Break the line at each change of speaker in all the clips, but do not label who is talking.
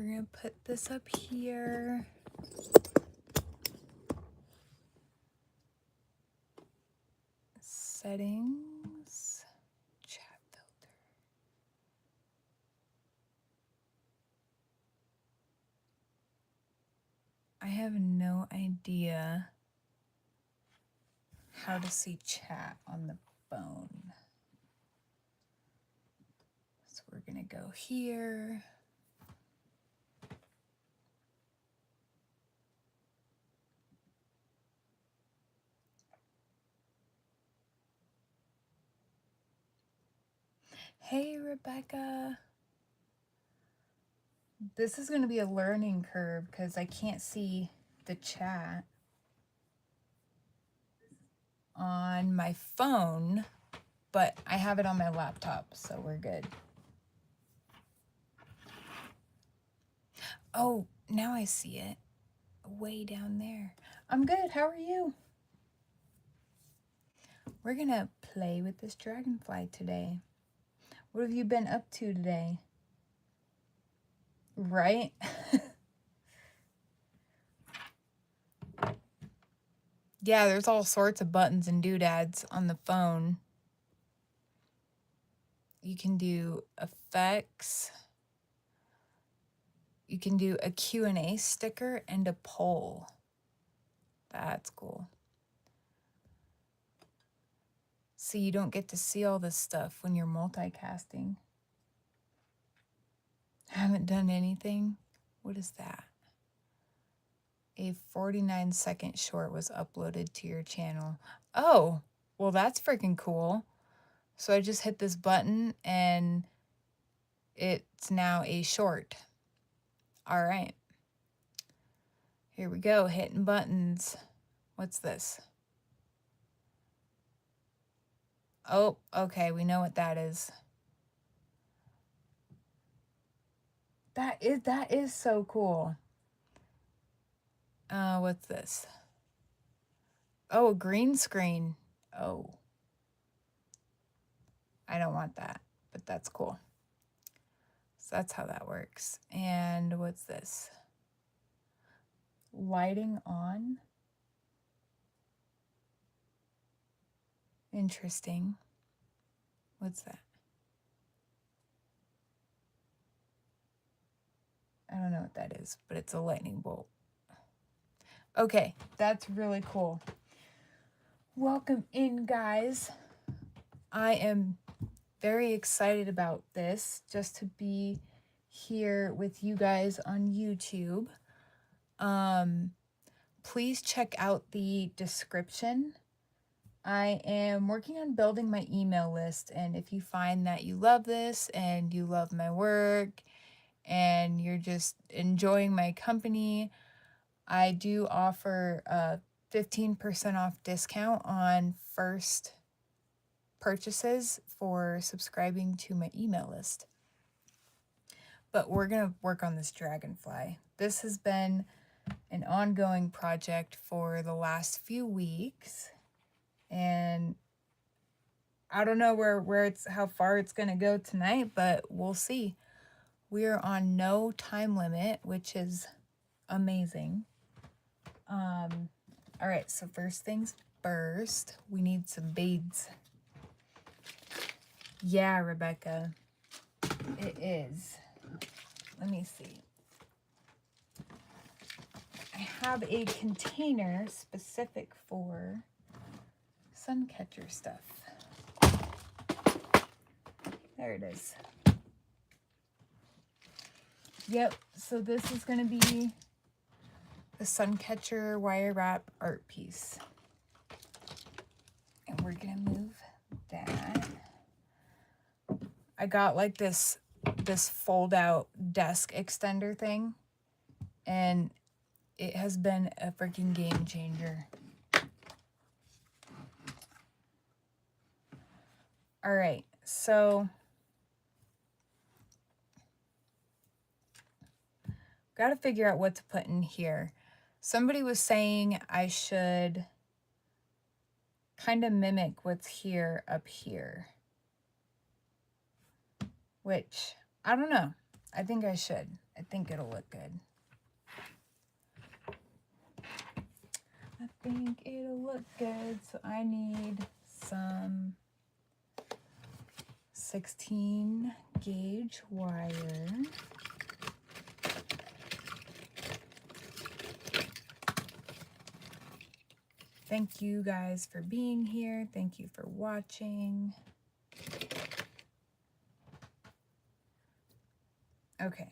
we're gonna put this up here. Settings, chat filter. I have no idea how to see chat on the phone. So we're gonna go here. Hey, Rebecca. This is going to be a learning curve because I can't see the chat on my phone, but I have it on my laptop, so we're good. Oh, now I see it. Way down there. I'm good. How are you? We're going to play with this dragonfly today. What have you been up to today? Right? Yeah, there's all sorts of buttons and doodads on the phone. You can do effects. You can do a Q&A sticker and a poll. That's cool. So you don't get to see all this stuff when you're multicasting. Haven't done anything? What is that? A 49-second short was uploaded to your channel. Oh, well, that's freaking cool. So I just hit this button and it's now a short. All right. Here we go, hitting buttons. What's this? Oh, okay, we know what that is. That is so cool. What's this? Oh, a green screen. Oh. I don't want that, but that's cool. So that's how that works. And what's this? Lighting on. Interesting. What's that? I don't know what that is, but it's a lightning bolt. Okay, that's really cool. Welcome in, guys. I am very excited about this, just to be here with you guys on YouTube. Please check out the description. I am working on building my email list, and if you find that you love this and you love my work and you're just enjoying my company, I do offer a 15% off discount on first purchases for subscribing to my email list. But we're going to work on this dragonfly. This has been an ongoing project for the last few weeks, and I don't know how far it's going to go tonight, but we'll see. We're on no time limit, which is amazing. All right, so first things first, we need some beads. Yeah, Rebecca, it is. Let me see. I have a container specific for sun catcher stuff. There it is. Yep, so this is going to be the sun catcher wire wrap art piece. And we're going to move that. I got like this fold out desk extender thing, and it has been a freaking game changer. All right, so got to figure out what to put in here. Somebody was saying I should kind of mimic what's here up here, which I don't know. I think I should. I think it'll look good. I think it'll look good. So I need some 16 gauge wire. Thank you guys for being here. Thank you for watching. Okay.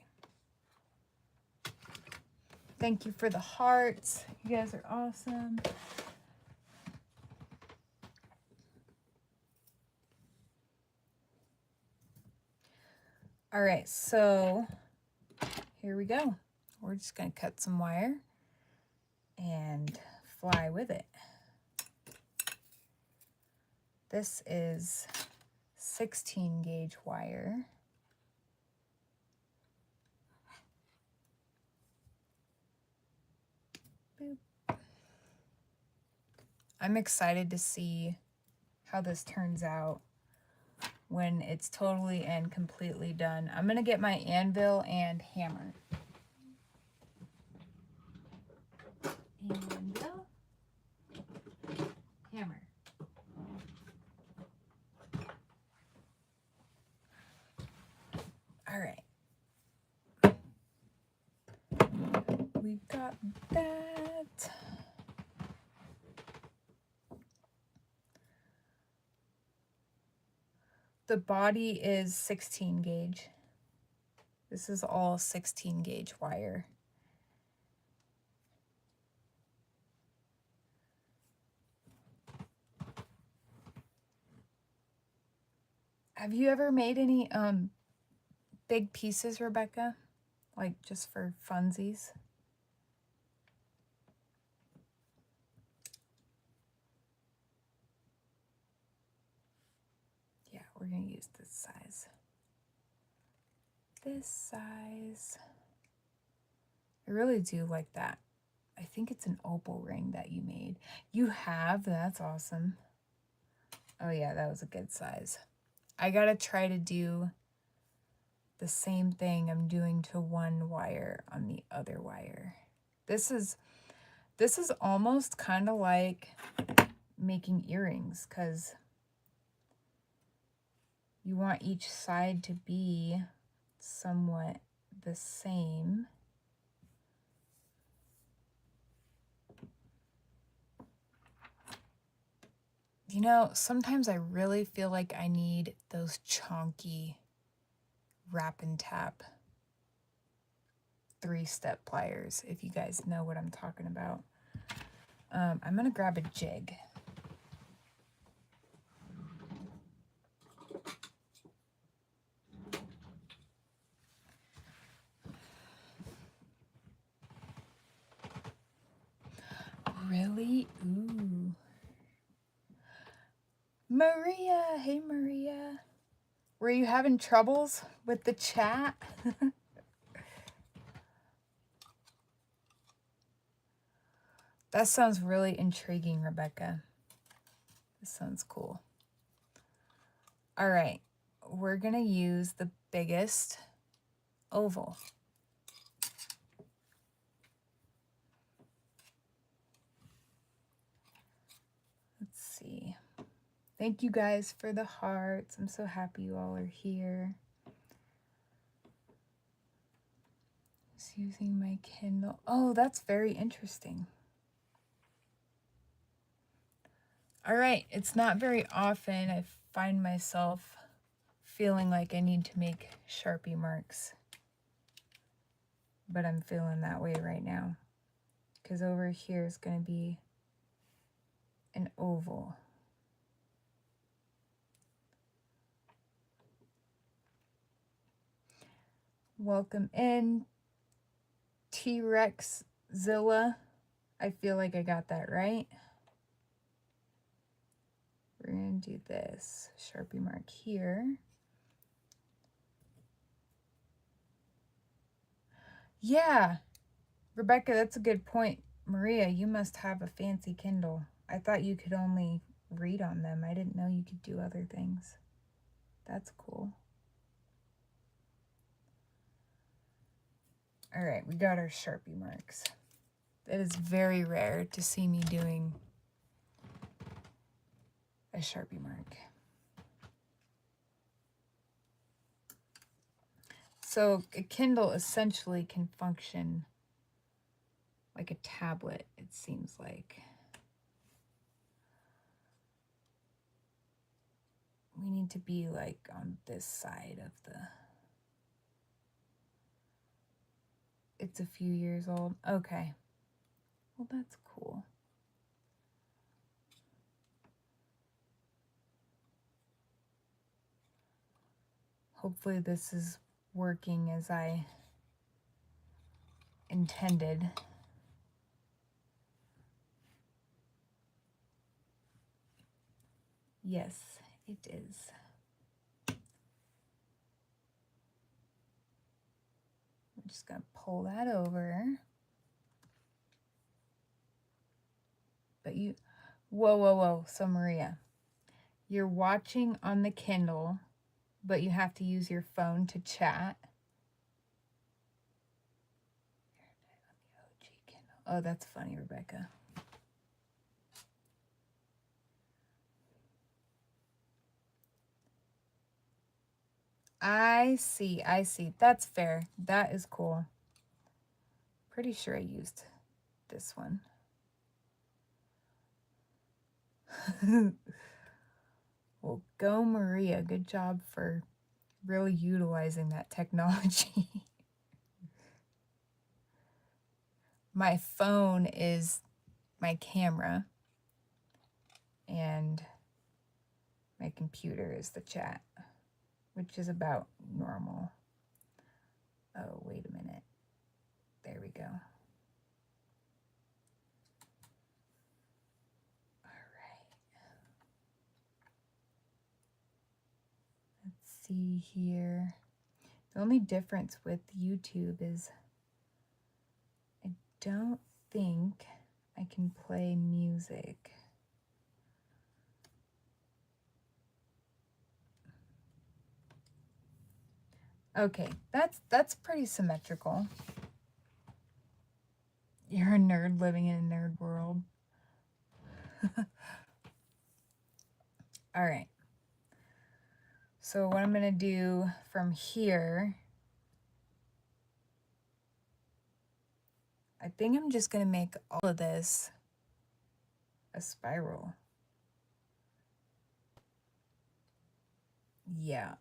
Thank you for the hearts. You guys are awesome. All right, so here we go. We're just going to cut some wire and fly with it. This is 16 gauge wire. Boop. I'm excited to see how this turns out when it's totally and completely done. I'm gonna get my anvil and hammer. Anvil, hammer. All right. We got that. The body is 16 gauge. This is all 16 gauge wire. Have you ever made any big pieces, Rebecca? Like just for funsies? Yeah, we're gonna use this size. This size. I really do like that. I think it's an opal ring that you made. You have? That's awesome. Oh yeah, that was a good size. I gotta try to do the same thing I'm doing to one wire on the other wire. This is almost kind of like making earrings, because you want each side to be somewhat the same. You know, sometimes I really feel like I need those chonky wrap and tap 3-step pliers, if you guys know what I'm talking about. I'm gonna grab a jig. Really? Ooh. Maria, hey Maria. Were you having troubles with the chat? That sounds really intriguing, Rebecca. This sounds cool. All right, we're gonna use the biggest oval. Let's see. Thank you guys for the hearts. I'm so happy you all are here. Just using my Kindle. Oh, that's very interesting. All right, it's not very often I find myself feeling like I need to make Sharpie marks, but I'm feeling that way right now, because over here is going to be an oval. Welcome in, T-Rex Zilla. I feel like I got that right. We're going to do this Sharpie mark here. Yeah, Rebecca, that's a good point. Maria, you must have a fancy Kindle. I thought you could only read on them. I didn't know you could do other things. That's cool. All right, we got our Sharpie marks. It is very rare to see me doing a Sharpie mark. So a Kindle essentially can function like a tablet, it seems like. We need to be like on this side of the... It's a few years old. Okay. Well, that's cool. Hopefully this is working as I intended. Yes, it is. I'm just gonna pull that over. But you, whoa. So Maria, you're watching on the Kindle, but you have to use your phone to chat. Oh, that's funny, Rebecca. I see. That's fair. That is cool. Pretty sure I used this one. Well, go Maria. Good job for really utilizing that technology. My phone is my camera, and my computer is the chat, which is about normal. Oh, wait a minute. There we go. All right. Let's see here. The only difference with YouTube is I don't think I can play music. Okay, that's pretty symmetrical. You're a nerd living in a nerd world. All right. So what I'm gonna do from here, I think I'm just gonna make all of this a spiral. Yeah.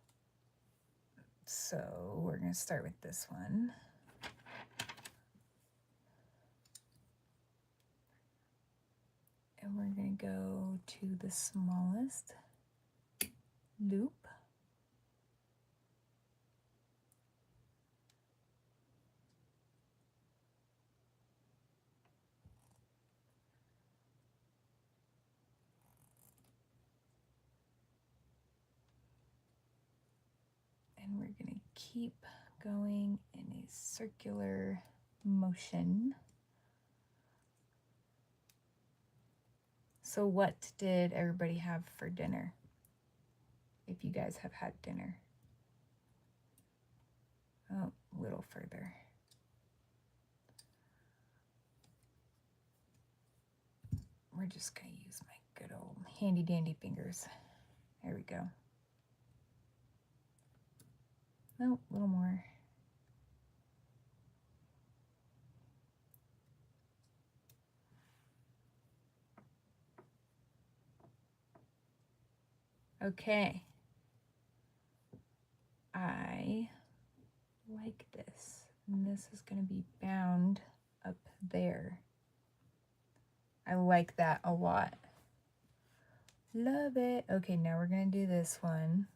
So we're gonna start with this one. And we're gonna go to the smallest loop. And we're gonna keep going in a circular motion. So what did everybody have for dinner? If you guys have had dinner. Oh, a little further. We're just gonna use my good old handy dandy fingers. There we go. Nope, a little more. Okay. I like this. And this is going to be bound up there. I like that a lot. Love it. Okay, now we're going to do this one.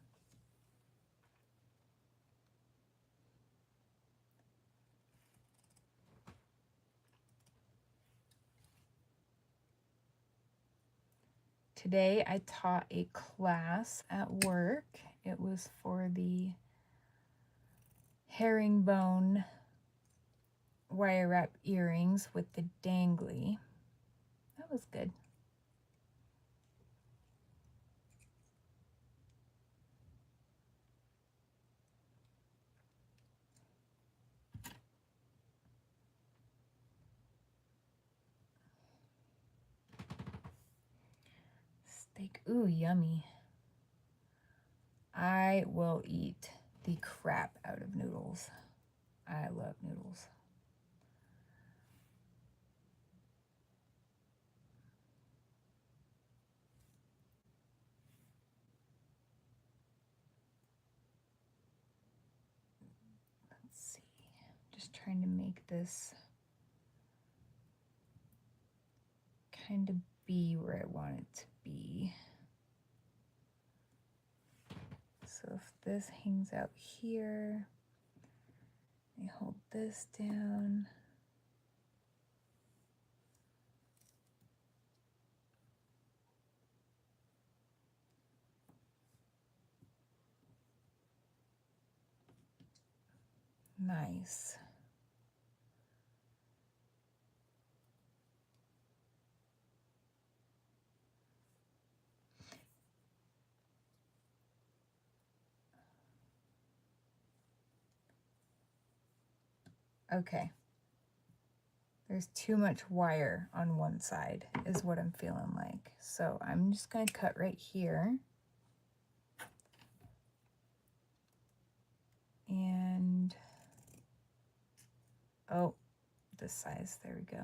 Today I taught a class at work. It was for the herringbone wire wrap earrings with the dangly. That was good. steak. Ooh, yummy. I will eat the crap out of noodles. I love noodles. Let's see. Just trying to make this kind of be where I want it to be. So if this hangs out here, I hold this down. Nice. Okay. There's too much wire on one side is what I'm feeling like. So I'm just going to cut right here. And, oh, this size, there we go.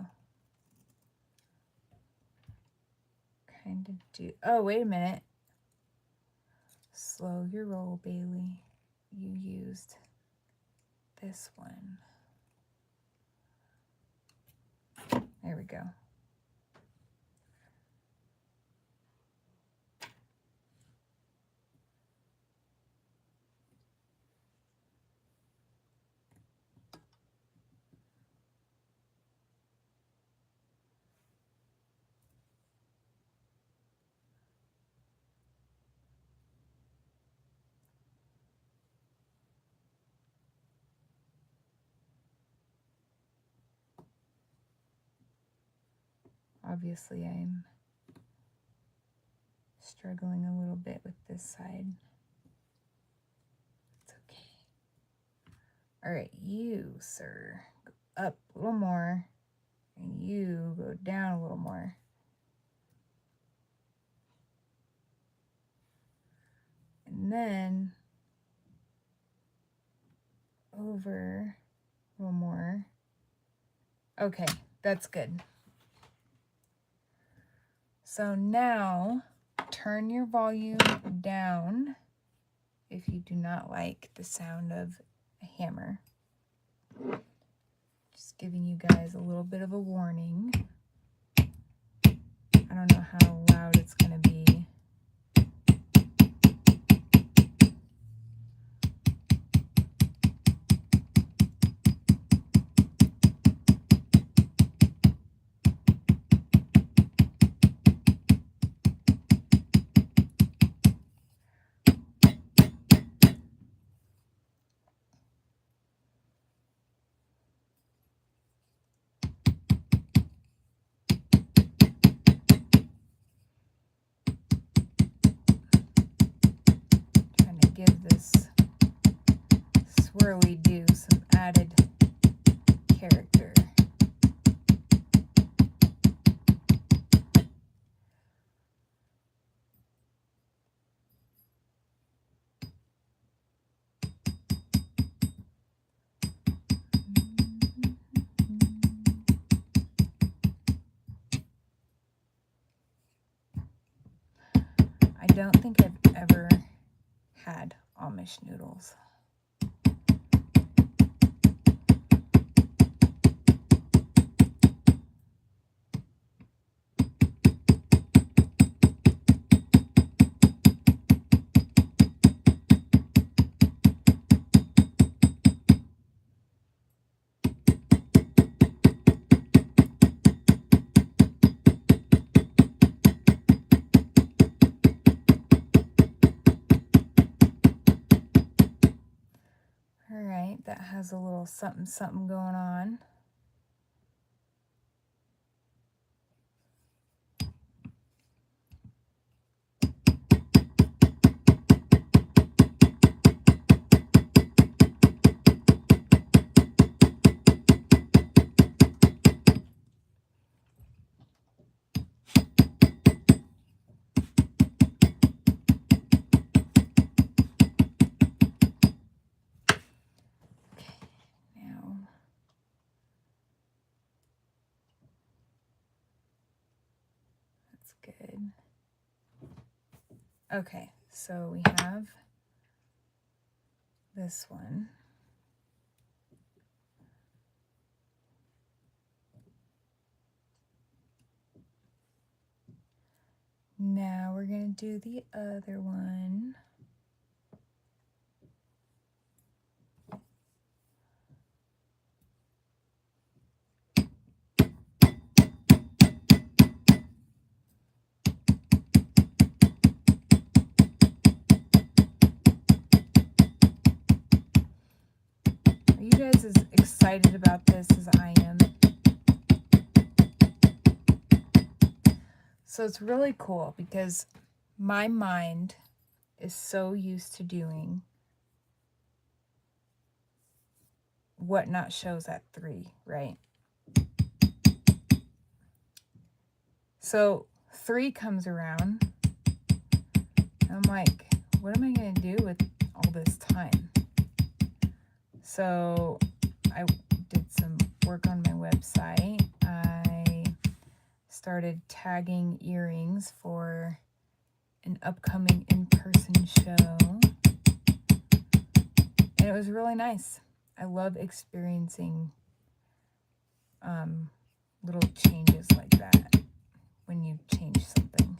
Kind of do, oh, wait a minute. Slow your roll, Bailey. You used this one. There we go. Obviously, I'm struggling a little bit with this side. It's okay. All right, you, sir, go up a little more, and you go down a little more. And then over a little more. Okay, that's good. So now turn your volume down if you do not like the sound of a hammer. Just giving you guys a little bit of a warning. I don't know how loud it's going to be. Give this swirly do some added character. I don't think I've ever had Amish noodles. That has a little something something going on. good. Okay, so we have this one. Now we're going to do the other one. Are you guys as excited about this as I am? So it's really cool because my mind is so used to doing what not shows at 3, right? So 3 comes around, and I'm like, what am I going to do with all this time? So I did some work on my website. I started tagging earrings for an upcoming in-person show, and it was really nice. I love experiencing little changes like that when you change something.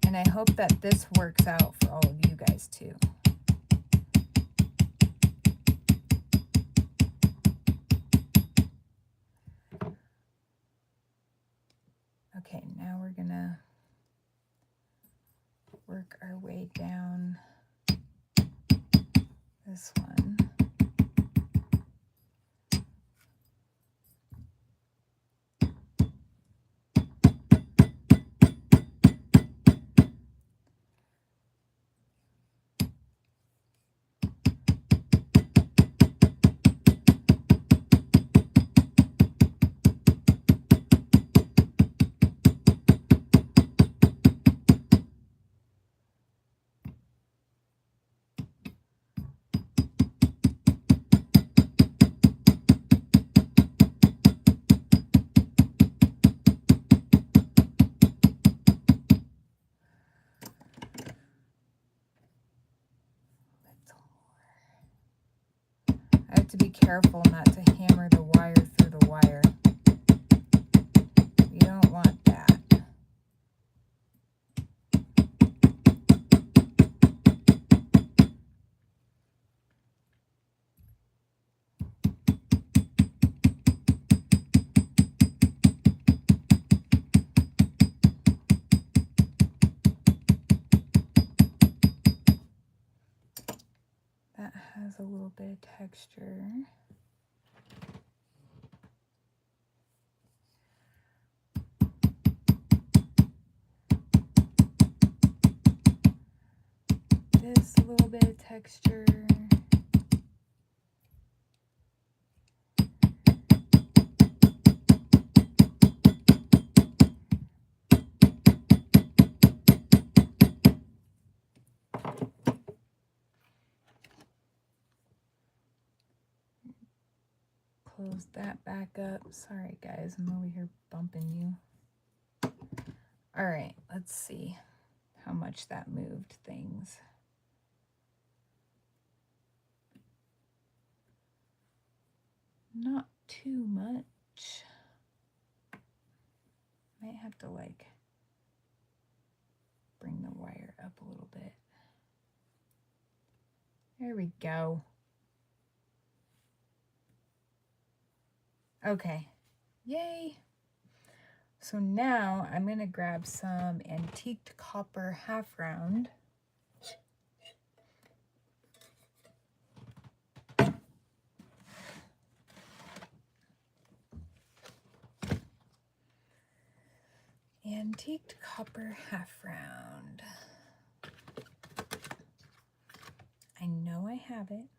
And I hope that this works out for all of you guys too. Okay, now we're gonna work our way down this one. I have to be careful not to hammer the wire through the wire. You don't want that. That has a little bit of texture. This little bit of texture. Close that back up. Sorry guys, I'm over here bumping you. All right, let's see how much that moved things. Not too much. Might have to like bring the wire up a little bit. There we go. Okay, yay. So now I'm gonna grab some antiqued copper half round. Antiqued copper half round. I know I have it.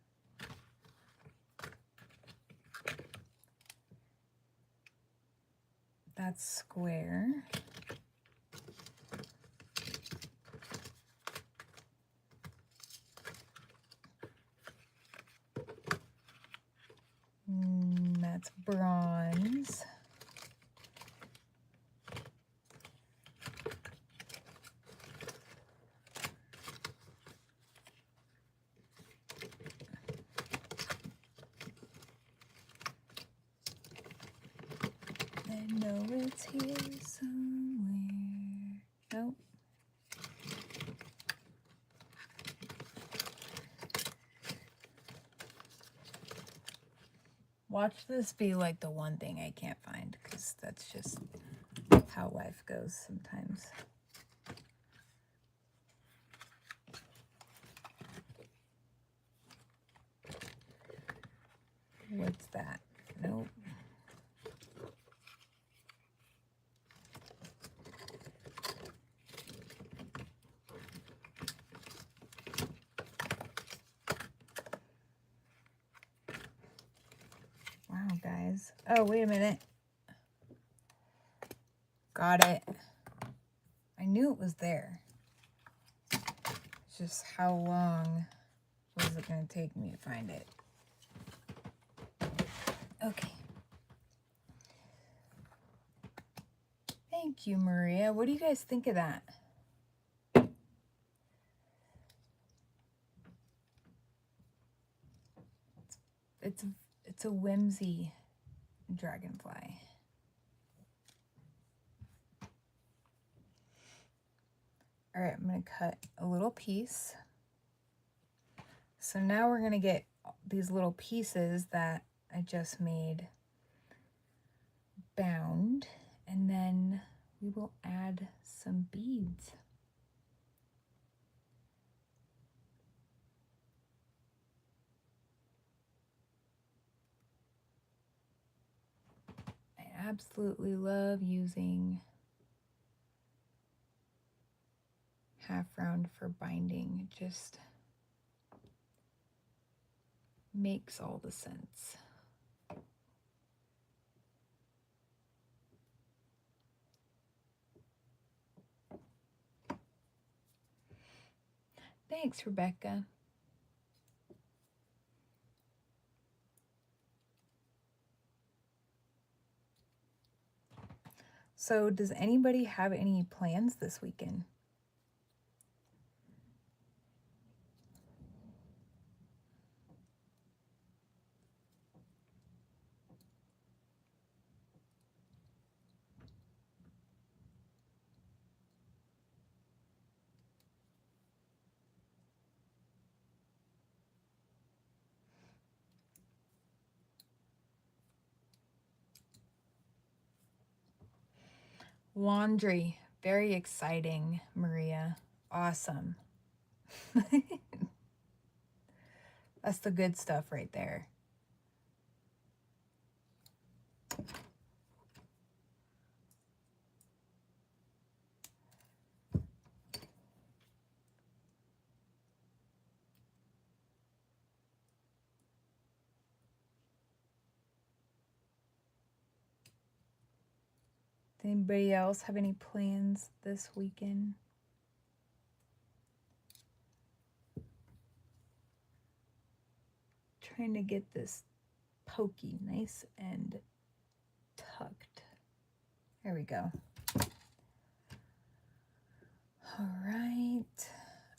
That's square. That's bronze. know it's here somewhere. Nope. Watch this be like the one thing I can't find, because that's just how life goes sometimes. What's that? Nope. Wow, guys. Oh, wait a minute. Got it. I knew it was there. It's just how long was it going to take me to find it? Okay. Thank you, Maria. What do you guys think of that? It's a whimsy dragonfly. All right, I'm going to cut a little piece. So now we're going to get these little pieces that I just made bound, and then we will add some beads. I absolutely love using half round for binding. It just makes all the sense. Thanks, Rebecca. So does anybody have any plans this weekend? Laundry. Very exciting, Maria. Awesome. That's the good stuff right there. Does anybody else have any plans this weekend? Trying to get this pokey nice and tucked. There we go. All right.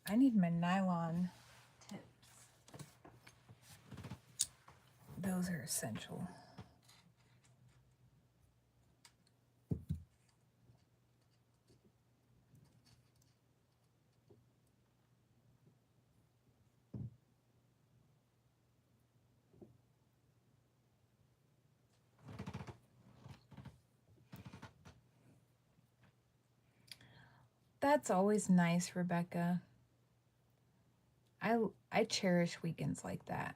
I need my nylon tips. Those are essential. That's always nice, Rebecca. I cherish weekends like that.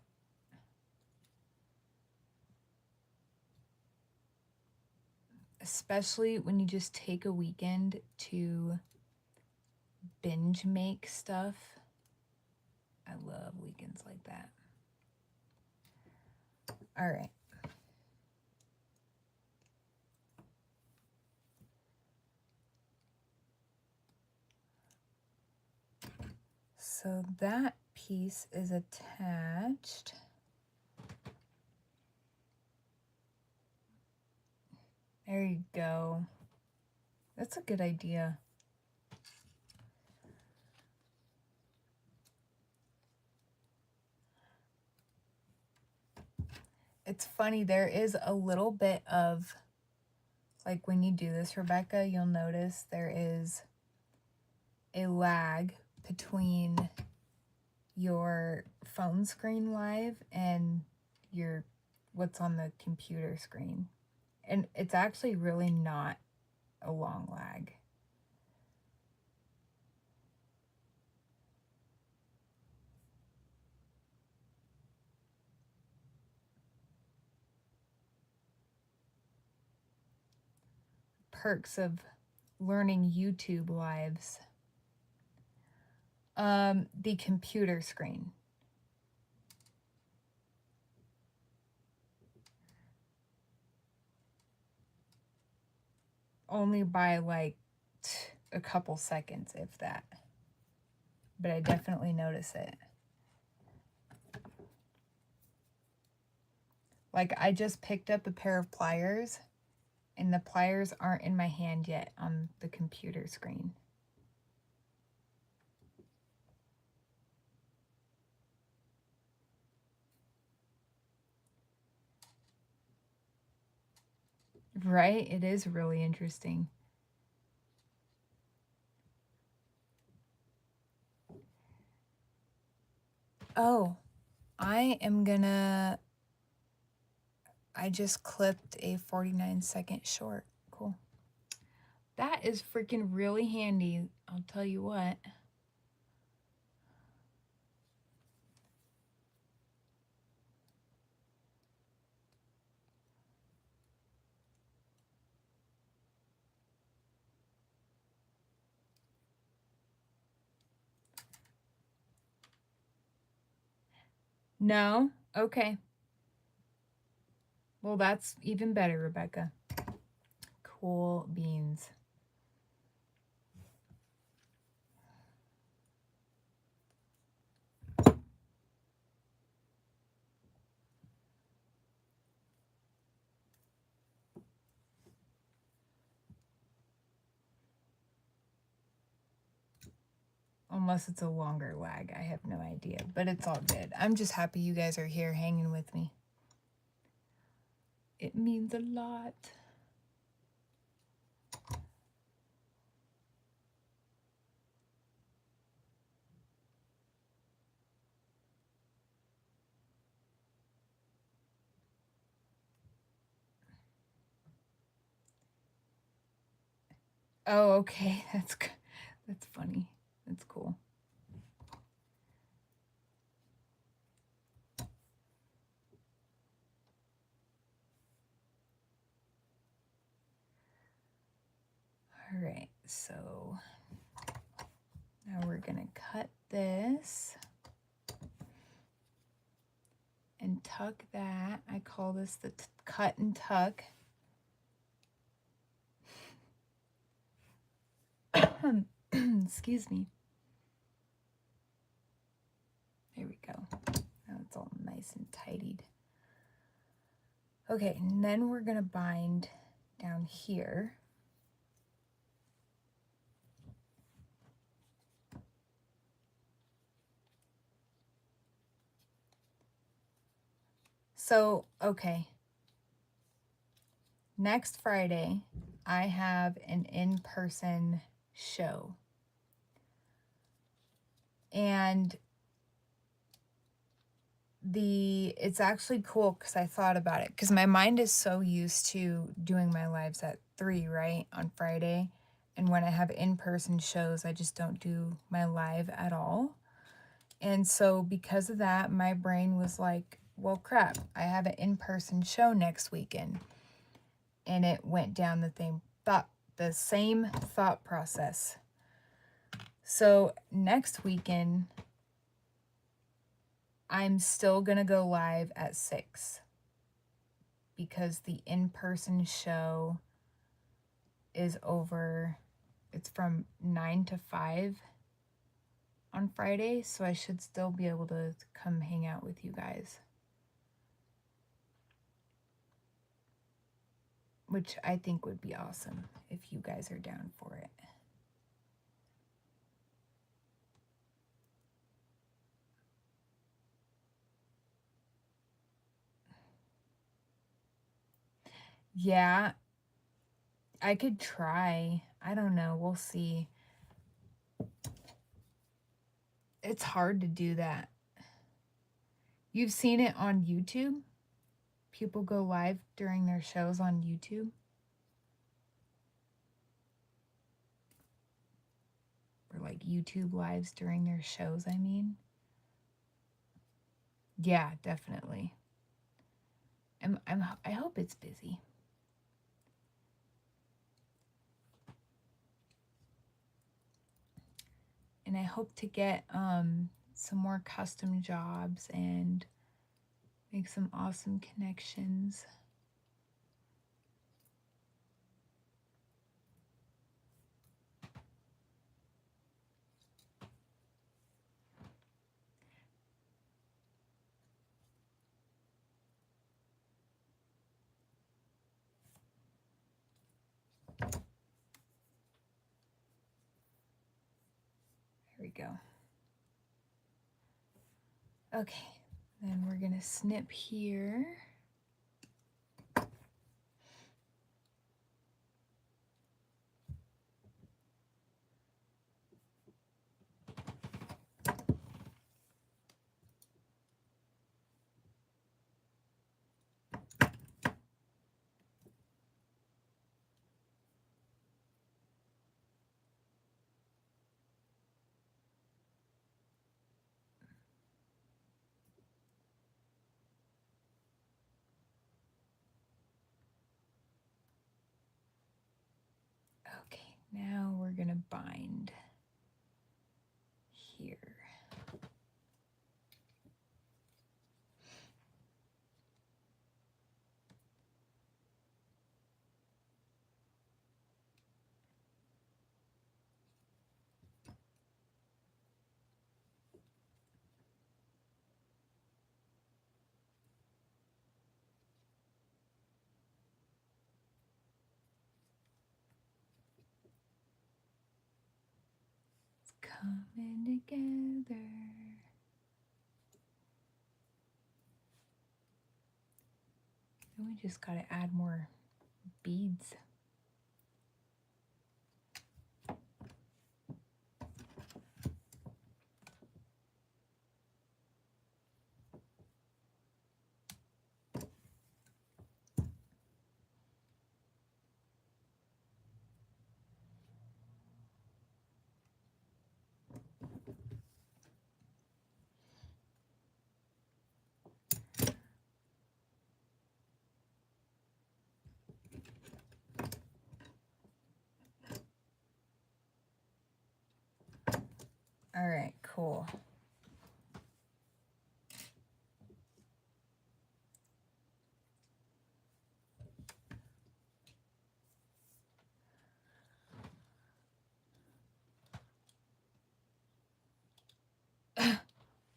Especially when you just take a weekend to binge make stuff. I love weekends like that. All right. So that piece is attached. There you go. That's a good idea. It's funny, there is a little bit of like when you do this, Rebecca, you'll notice there is a lag between your phone screen live and your what's on the computer screen. And it's actually really not a long lag. Perks of learning YouTube lives. The computer screen. Only by like a couple seconds, if that. But I definitely notice it. Like I just picked up a pair of pliers and the pliers aren't in my hand yet on the computer screen. Right? It is really interesting. Oh, I just clipped a 49-second short. Cool. That is freaking really handy. I'll tell you what. No? Okay. Well, that's even better, Rebecca. Cool beans. Unless it's a longer lag, I have no idea, but it's all good. I'm just happy you guys are here hanging with me. It means a lot. Oh, okay. That's funny. That's cool. All right, so now we're gonna cut this and tuck that. I call this the cut and tuck. Excuse me. There we go. Now it's all nice and tidied. Okay, and then we're gonna bind down here. So, okay. Next Friday, I have an in-person show. And it's actually cool because I thought about it because my mind is so used to doing my lives at 3, right, on Friday. And when I have in-person shows, I just don't do my live at all. And so because of that, my brain was like, well, crap, I have an in-person show next weekend. And it went down the same thought process. So next weekend, I'm still going to go live at 6 because the in-person show is over. It's from 9 to 5 on Friday, so I should still be able to come hang out with you guys. Which I think would be awesome if you guys are down for it. Yeah, I could try. I don't know. We'll see. It's hard to do that. You've seen it on YouTube? People go live during their shows on YouTube? Or like YouTube lives during their shows, I mean? Yeah, definitely. I hope it's busy. And I hope to get some more custom jobs and make some awesome connections. There we go. Okay, then we're gonna snip here. Okay, now we're gonna bind here. It's coming together. Then we just gotta add more beads. All right, cool.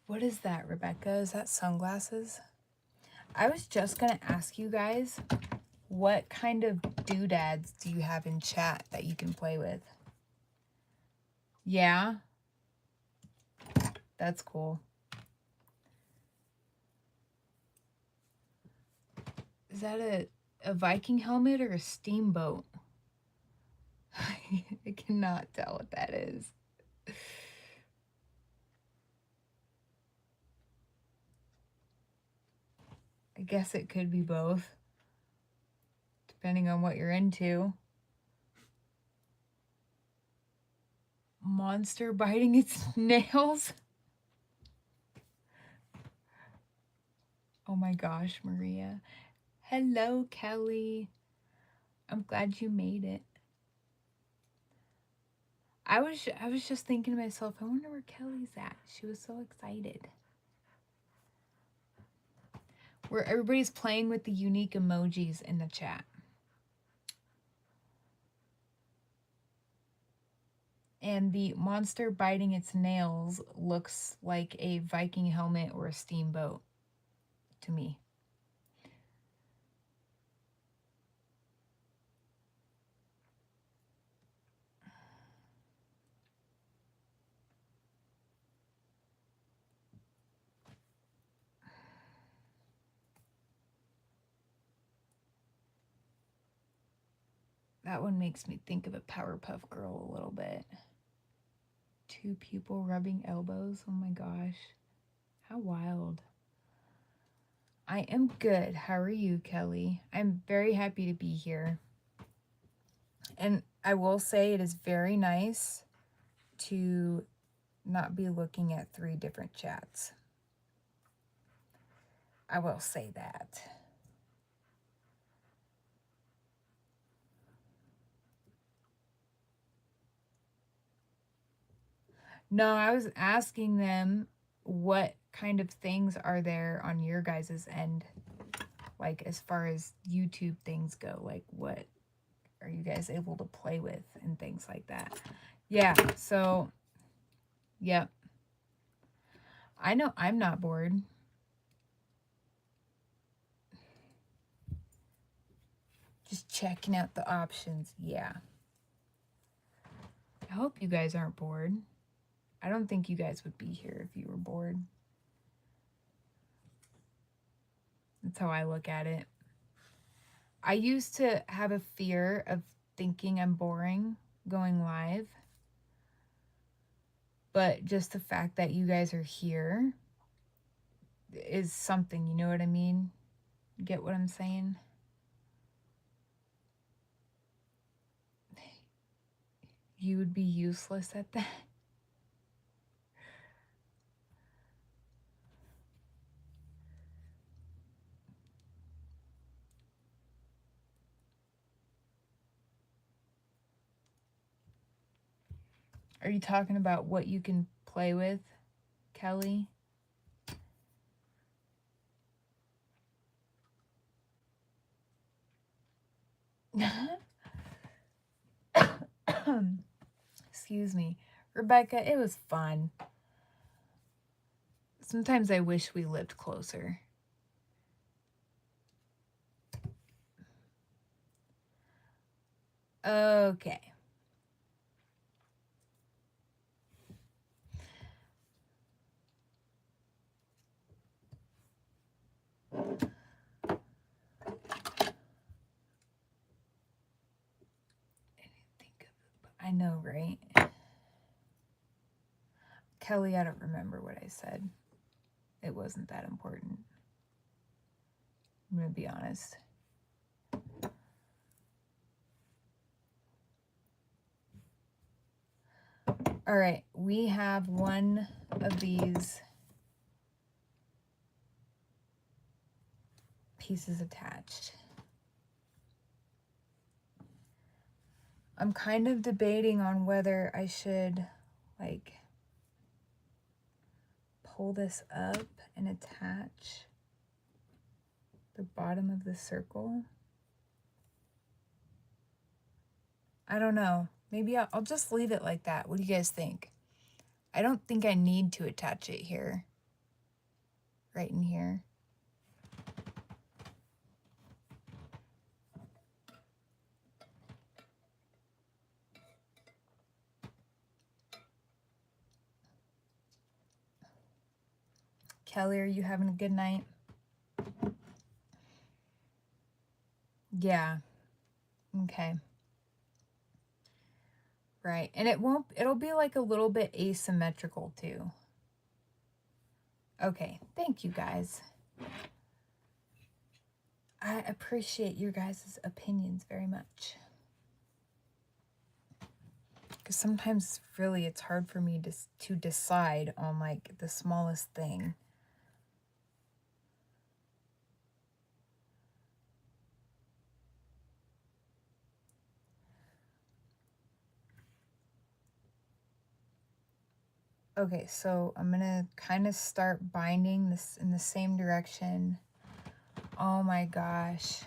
What is that, Rebecca? Is that sunglasses? I was just gonna ask you guys, what kind of doodads do you have in chat that you can play with? Yeah? That's cool. Is that a Viking helmet or a steamboat? I cannot tell what that is. I guess it could be both, depending on what you're into. Monster biting its nails? Oh my gosh, Maria. Hello, Kelly. I'm glad you made it. I was just thinking to myself, I wonder where Kelly's at. She was so excited. Where everybody's playing with the unique emojis in the chat. And the monster biting its nails looks like a Viking helmet or a steamboat to me. That one makes me think of a Powerpuff Girl a little bit. Two people rubbing elbows. Oh my gosh. How wild. I am good. How are you, Kelly? I'm very happy to be here. And I will say it is very nice to not be looking at 3 different chats. I will say that. No, I was asking them what kind of things are there on your guys' end, like as far as YouTube things go, like what are you guys able to play with and things like that. Yeah, so, yep. I know I'm not bored. Just checking out the options, yeah. I hope you guys aren't bored. I don't think you guys would be here if you were bored. That's how I look at it. I used to have a fear of thinking I'm boring going live. But just the fact that you guys are here is something, you know what I mean? Get what I'm saying? You would be useless at that. Are you talking about what you can play with, Kelly? Excuse me. Rebecca, it was fun. Sometimes I wish we lived closer. Okay. I know, right? Kelly, I don't remember what I said. It wasn't that important. I'm going to be honest. All right, we have one of these pieces attached. I'm kind of debating on whether I should like pull this up and attach the bottom of the circle. I don't know. Maybe I'll just leave it like that. What do you guys think? I don't think I need to attach it here. Right in here. Kelly, are you having a good night? Yeah. Okay. Right. And it'll be like a little bit asymmetrical too. Okay. Thank you guys. I appreciate your guys' opinions very much. Because sometimes really it's hard for me to decide on like the smallest thing. Okay, so I'm gonna kind of start binding this in the same direction. Oh my gosh.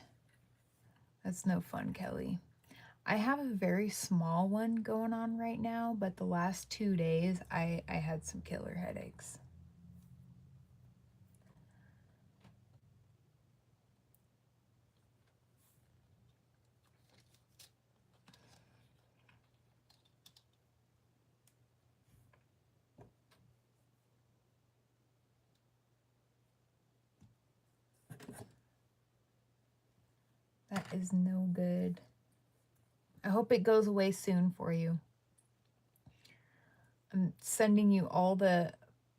That's no fun, Kelly. I have a very small one going on right now, but the last 2 days I had some killer headaches. That is no good. I hope it goes away soon for you. I'm sending you all the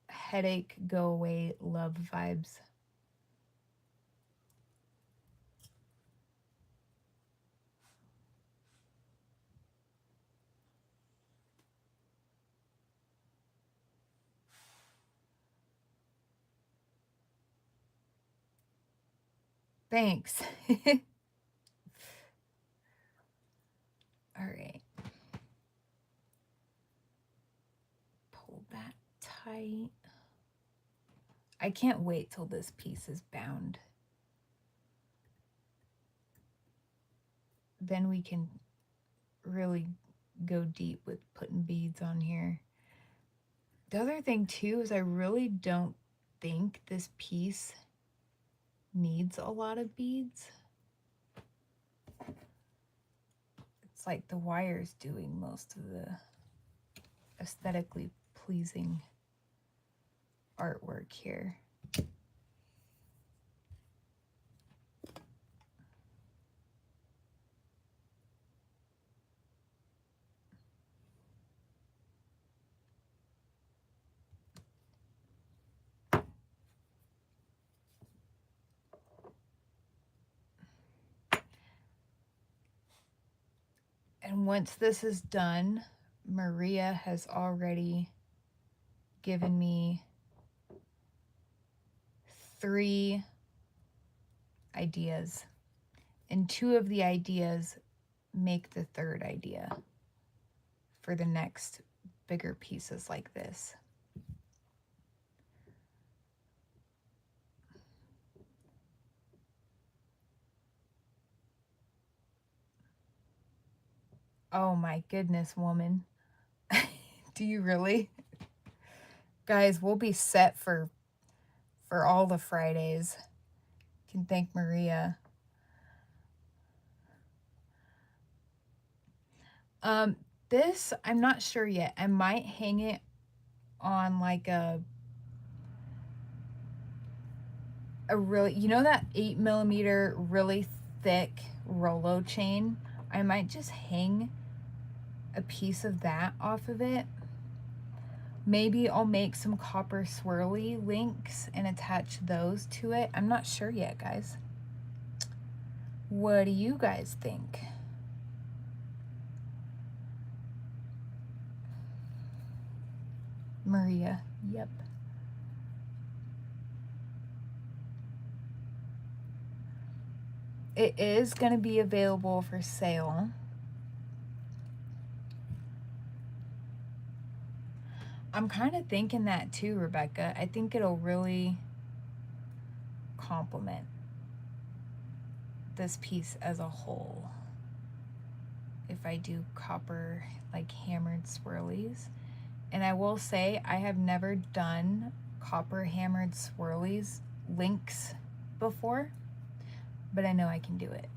headache go away love vibes. Thanks. All right. Pull that tight. I can't wait till this piece is bound. Then we can really go deep with putting beads on here. The other thing too is I really don't think this piece needs a lot of beads. It's like the wire's doing most of the aesthetically pleasing artwork here. And once this is done, Maria has already given me 3 ideas, and 2 of the ideas make the 3rd idea for the next bigger pieces like this. Oh my goodness, woman. Do you really? Guys, we'll be set for all the Fridays. You can thank Maria. This, I'm not sure yet. I might hang it on like a really, you know that 8mm really thick Rolo chain? I might just hang a piece of that off of it. Maybe I'll make some copper swirly links and attach those to it. I'm not sure yet, guys. What do you guys think? Maria, yep. It is going to be available for sale. I'm kind of thinking that too, Rebecca. I think it'll really complement this piece as a whole if I do copper like hammered swirlies. And I will say I have never done copper hammered swirlies links before, but I know I can do it.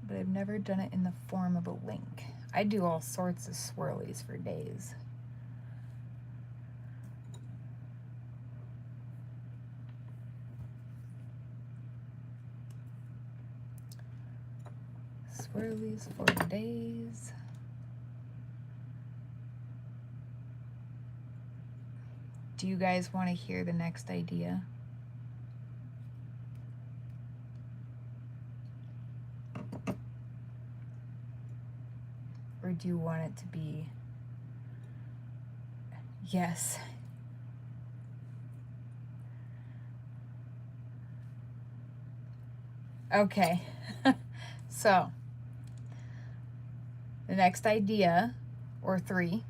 But I've never done it in the form of a link. I do all sorts of swirlies for days. Swirlies for days. Do you guys want to hear the next idea? Or do you want it to be, yes. Okay, so the next idea, or 3,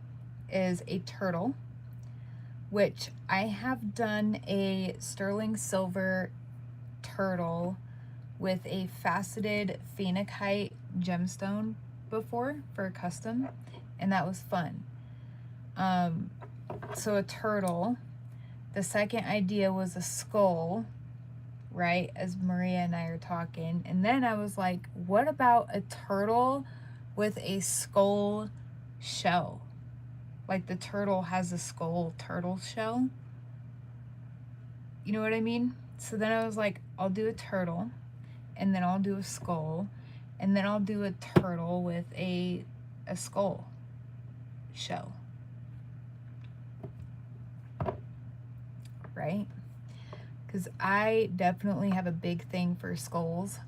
is a turtle, which I have done a sterling silver turtle with a faceted phenakite gemstone before for a custom, and that was fun. So a turtle. The second idea was a skull, right, as Maria and I are talking. And then I was like, what about a turtle with a skull shell? Like the turtle has a skull turtle shell. You know what I mean? So then I was like, I'll do a turtle, and then I'll do a skull, and then I'll do a turtle with a skull shell. Right? Because I definitely have a big thing for skulls.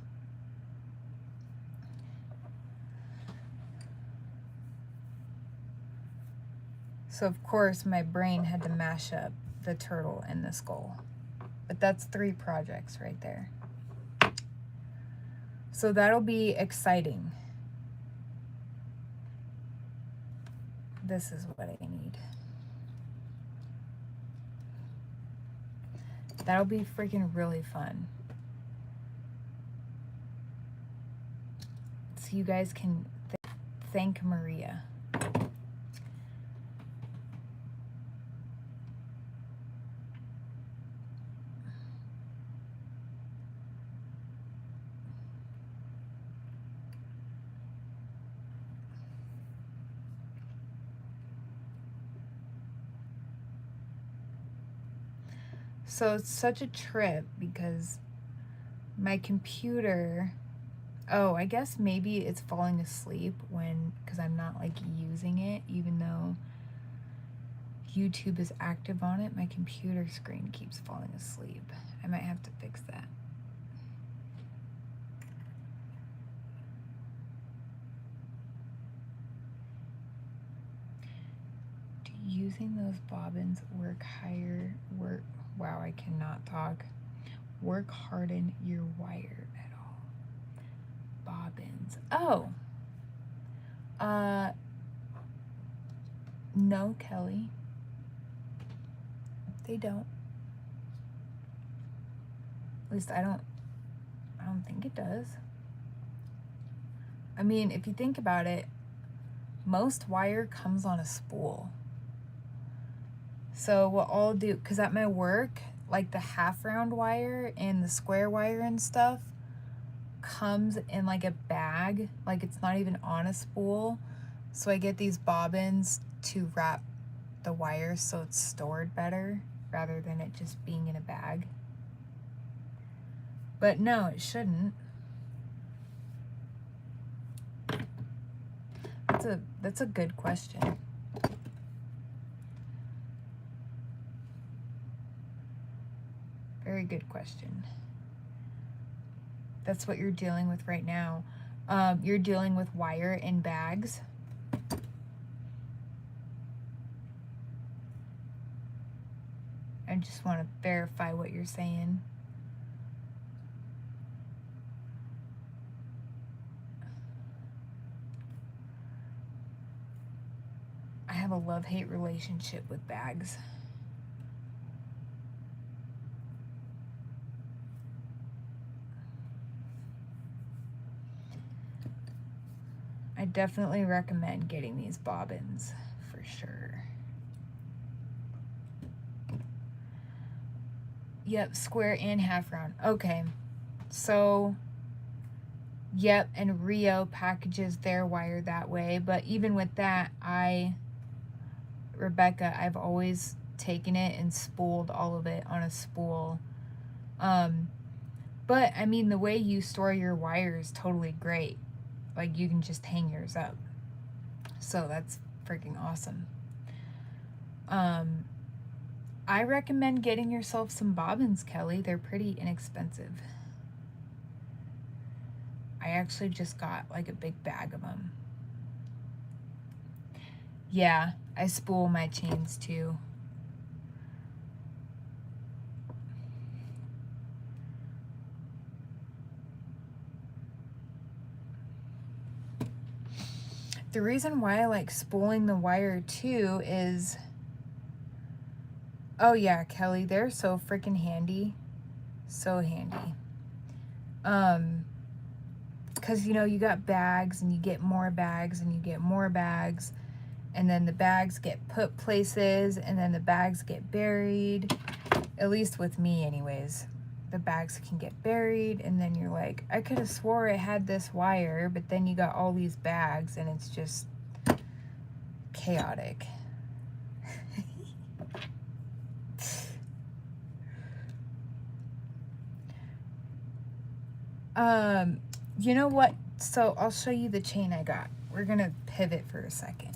So of course my brain had to mash up the turtle and the skull. But that's 3 projects right there. So that'll be exciting. This is what I need. That'll be freaking really fun. So you guys can thank Maria. So it's such a trip because my computer, oh, I guess maybe it's falling asleep because I'm not like using it, even though YouTube is active on it. My computer screen keeps falling asleep. I might have to fix that. Do using those bobbins wow, I cannot talk. Work harden your wire at all. Bobbins. Oh. No, Kelly. They don't. At least I don't think it does. I mean, if you think about it, most wire comes on a spool. So what I'll do, because at my work, like the half round wire and the square wire and stuff comes in like a bag, like it's not even on a spool. So I get these bobbins to wrap the wire so it's stored better rather than it just being in a bag. But no, it shouldn't. That's a good question. Very good question. That's what you're dealing with right now. You're dealing with wire in bags. I just want to verify what you're saying. I have a love-hate relationship with bags. I definitely recommend getting these bobbins for sure. Yep, square and half round. Okay, so yep, and Rio packages their wire that way. But even with that, Rebecca, I've always taken it and spooled all of it on a spool. But I mean, the way you store your wire is totally great. Like you can just hang yours up. So that's freaking awesome. I recommend getting yourself some bobbins, Kelly. They're pretty inexpensive. I actually just got like a big bag of them. Yeah, I spool my chains too. The reason why I like spooling the wire too is, oh yeah, Kelly, they're so freaking handy. So handy. Because, you know, you got bags and you get more bags and you get more bags. And then the bags get put places and then the bags get buried. At least with me anyways. The bags can get buried and then you're like, I could have swore I had this wire, but then you got all these bags and it's just chaotic. Um, you know what? So I'll show you the chain I got. We're gonna pivot for a second.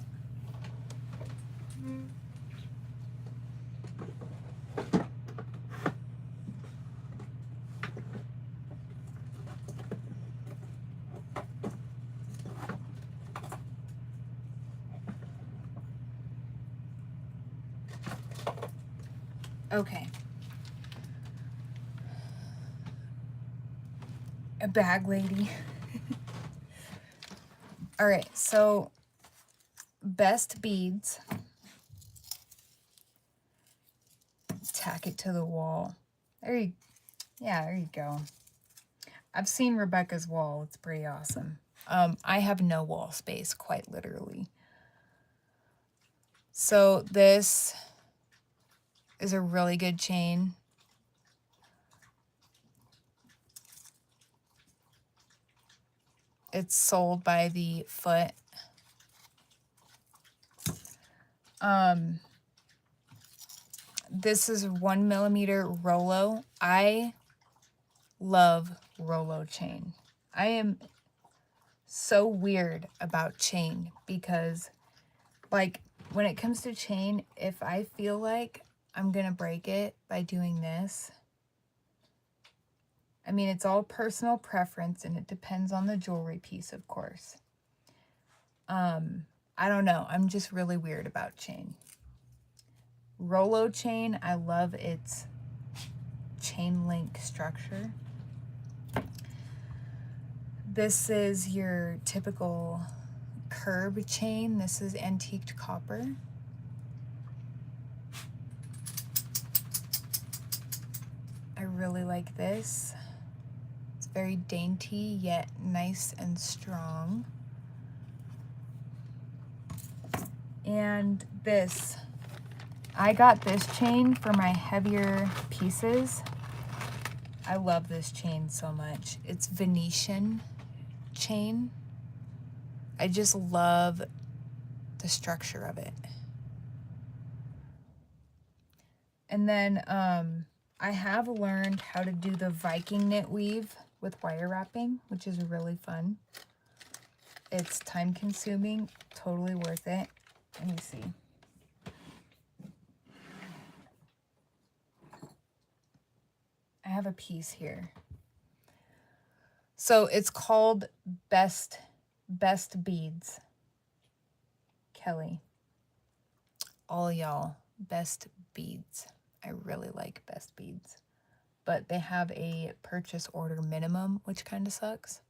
Okay. A bag lady. All right, so best beads. Tack it to the wall. There you go. I've seen Rebecca's wall. It's pretty awesome. I have no wall space, quite literally. So this is a really good chain. It's sold by the foot. This is 1mm Rolo. I love Rolo chain. I am so weird about chain because, like, when it comes to chain, if I feel like I'm gonna break it by doing this, I mean, it's all personal preference and it depends on the jewelry piece, of course. I don't know. I'm just really weird about chain. Rolo chain, I love its chain link structure. This is your typical curb chain. This is antiqued copper. I really like this. It's very dainty yet nice and strong. And this, I got this chain for my heavier pieces. I love this chain so much. It's Venetian chain. I just love the structure of it. And then I have learned how to do the Viking knit weave with wire wrapping, which is really fun. It's time consuming, totally worth it. Let me see. I have a piece here. So it's called Best Beads. Kelly. All y'all, Best Beads. I really like Best Beads. But they have a purchase order minimum, which kind of sucks.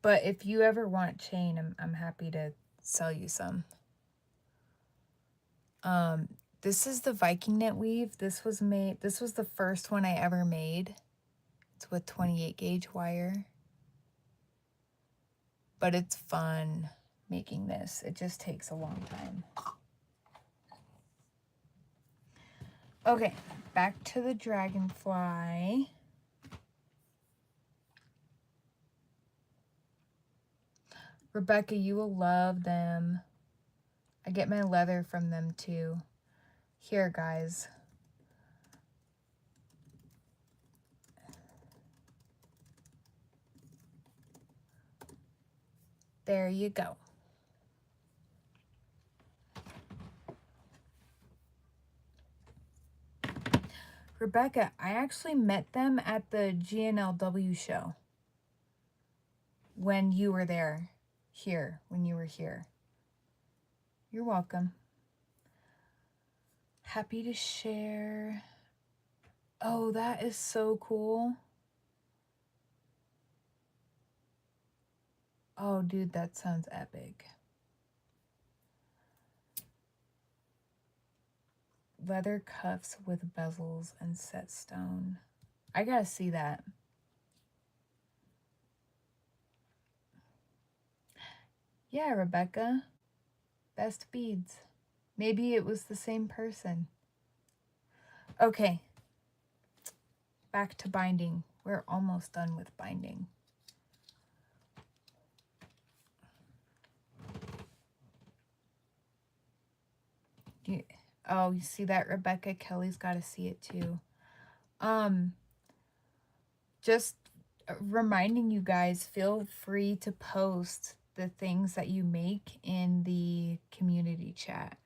But if you ever want chain, I'm happy to sell you some. This is the Viking knit weave. This was the first one I ever made. It's with 28 gauge wire. But it's fun making this. It just takes a long time. Okay, back to the Dragonfly. Rebecca, you will love them. I get my leather from them too. Here, guys. There you go. Rebecca, I actually met them at the GNLW show when you were there. When you were here. You're welcome. Happy to share. Oh, that is so cool. Oh, dude, that sounds epic. Leather cuffs with bezels and set stone. I gotta see that. Yeah, Rebecca. Best beads. Maybe it was the same person. Okay. Back to binding. We're almost done with binding. Oh, you see that, Rebecca? Kelly's got to see it too. Um, just reminding you guys, feel free to post the things that you make in the community chat.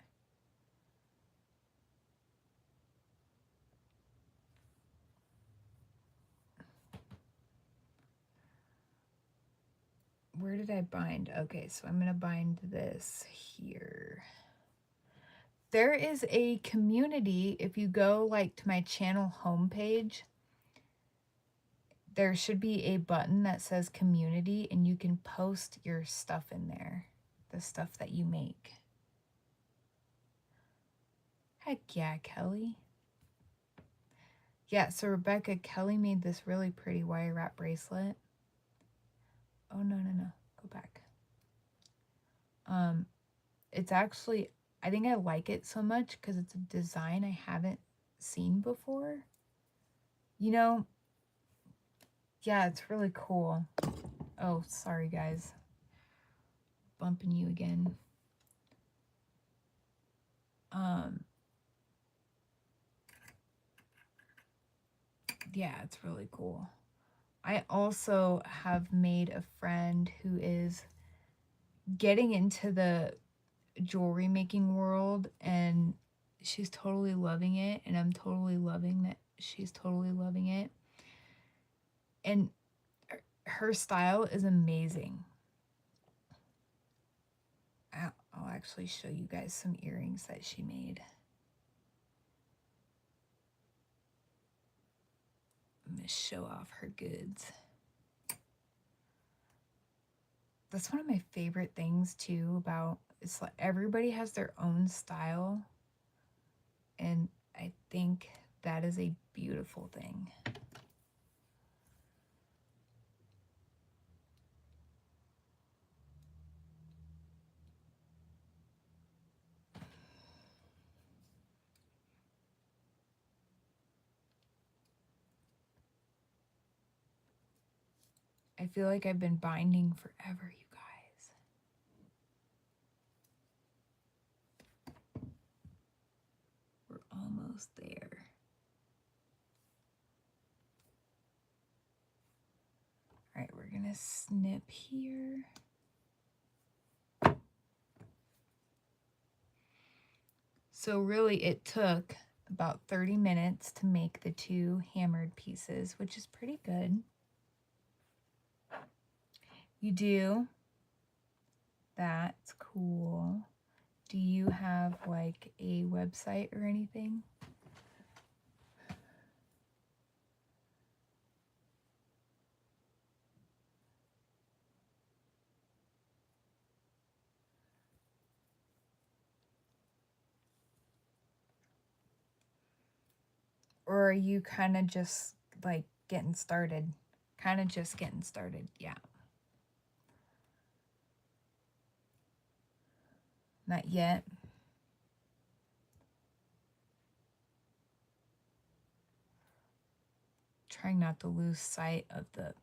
Where did I bind? Okay, so I'm going to bind this here. There is a community. If you go like to my channel homepage, there should be a button that says community, and you can post your stuff in there, the stuff that you make. Heck yeah, Kelly. Yeah, so Rebecca, Kelly made this really pretty wire wrap bracelet. Oh, no. Go back. It's actually, I think I like it so much because it's a design I haven't seen before. You know, yeah, it's really cool. Oh, sorry, guys. Bumping you again. Yeah, it's really cool. I also have made a friend who is getting into the jewelry making world, and she's totally loving it, and I'm totally loving that she's totally loving it. And her style is amazing. I'll actually show you guys some earrings that she made. I'm going to show off her goods. That's one of my favorite things too about, it's like everybody has their own style, and I think that is a beautiful thing. I feel like I've been binding forever, you guys. We're almost there. All right, we're gonna snip here. So really it took about 30 minutes to make the 2 hammered pieces, which is pretty good. You do? That's cool. Do you have like a website or anything? Or are you kind of just like getting started? Kind of just getting started, yeah. Not yet. Trying not to lose sight of the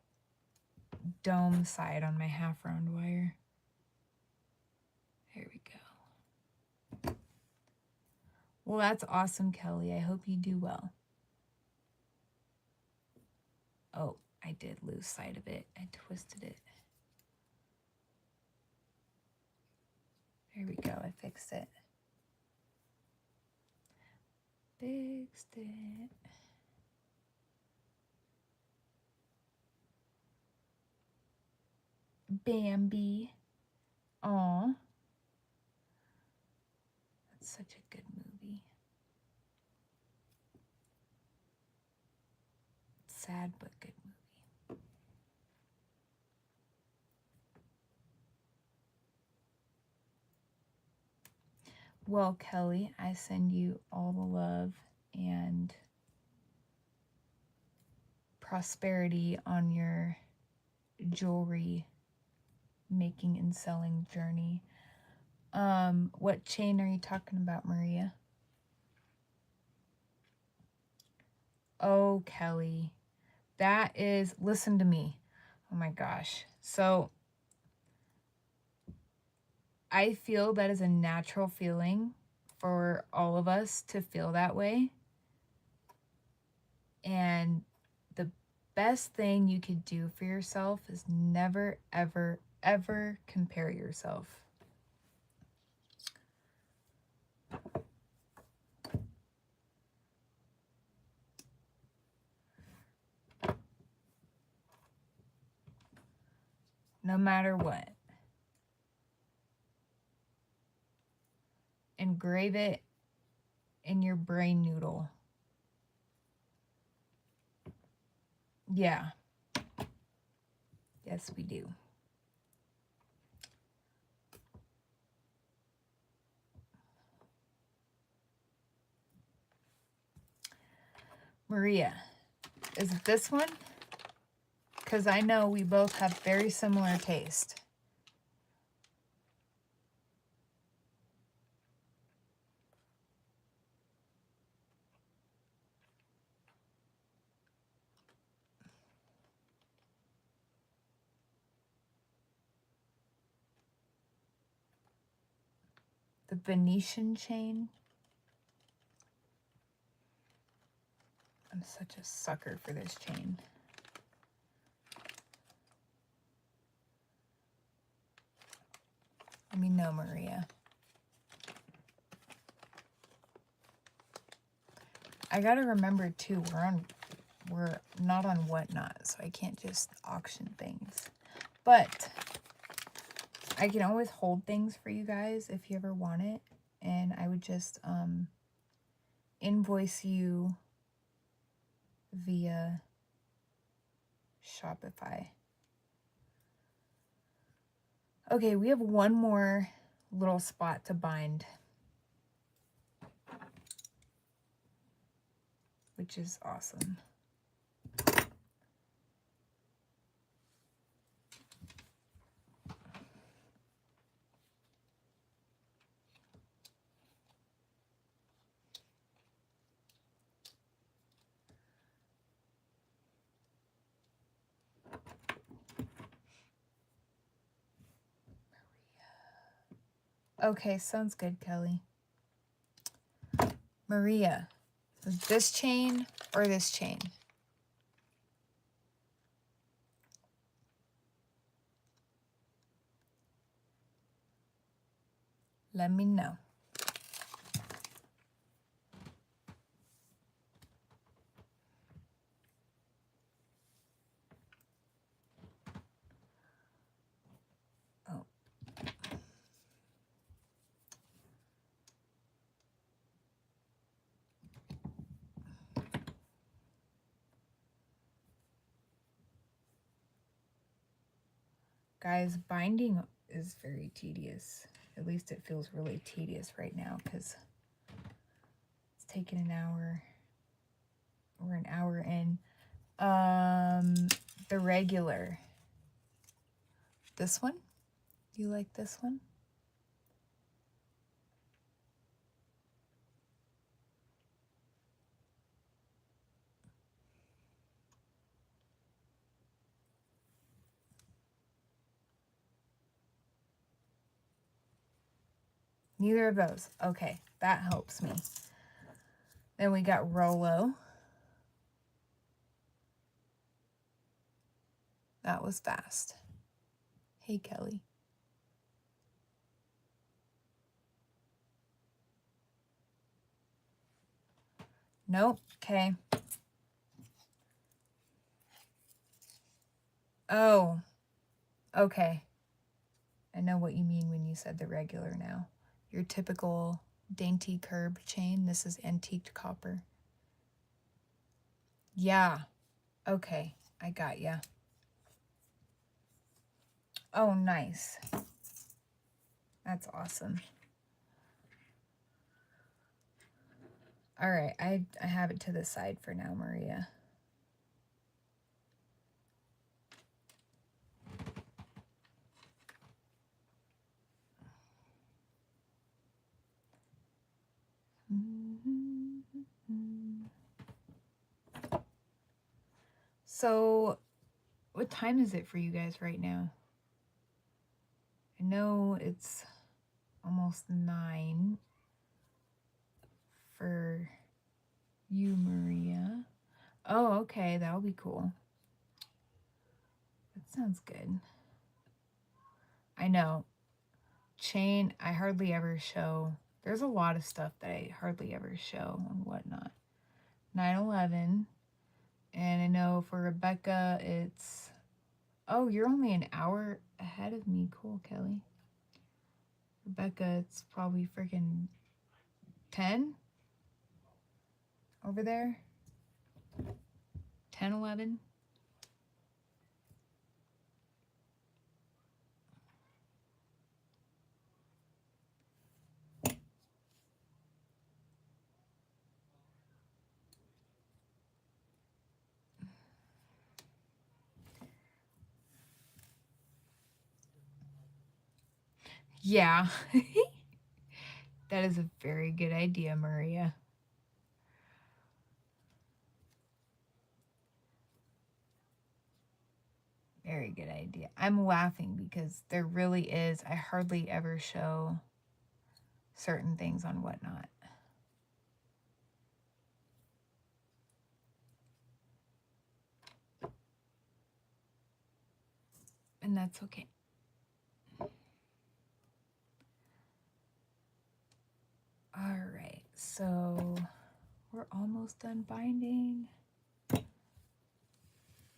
dome side on my half round wire. There we go. Well, that's awesome, Kelly. I hope you do well. Oh, I did lose sight of it. I twisted it. There we go. I fixed it. Fixed it. Bambi. Aw. That's such a good movie. Sad but good movie. Well, Kelly, I send you all the love and prosperity on your jewelry making and selling journey. What chain are you talking about, Maria? Oh, Kelly, that is, listen to me. Oh my gosh. So I feel that is a natural feeling for all of us to feel that way. And the best thing you could do for yourself is never, ever, ever compare yourself. No matter what. Engrave it in your brain noodle. Yeah. Yes, we do. Maria, is it this one? Because I know we both have very similar taste. The Venetian chain. I'm such a sucker for this chain. Let me know, Maria. I gotta remember too, we're not on Whatnot, so I can't just auction things. But I can always hold things for you guys if you ever want it, and I would just invoice you via Shopify. Okay, we have one more little spot to bind, which is awesome. Okay, sounds good, Kelly. Maria, this chain or this chain? Let me know. Oh. Guys, binding is very tedious. At least it feels really tedious right now because it's taken an hour. We're an hour in. The regular. This one? You like this one? Neither of those. Okay, that helps me. Then we got Rolo. That was fast. Hey, Kelly. Nope. Okay. Oh. Okay. I know what you mean when you said the regular now. Your typical dainty curb chain. This is antiqued copper. Yeah. Okay. I got ya. Oh, nice. That's awesome. All right. I have it to the side for now, Maria. So, what time is it for you guys right now? I know it's almost 9. for you, Maria. Oh, okay, that'll be cool. That sounds good. I know. Chain, I hardly ever show. There's a lot of stuff that I hardly ever show and whatnot. 9/11. And I know for Rebecca, it's... Oh, you're only an hour ahead of me. Cool, Kelly. Rebecca, it's probably freaking 10 over there. 10, 11. Yeah. That is a very good idea, Maria. Very good idea. I'm laughing because there really is, I hardly ever show certain things on Whatnot. And that's okay. All right, so we're almost done binding.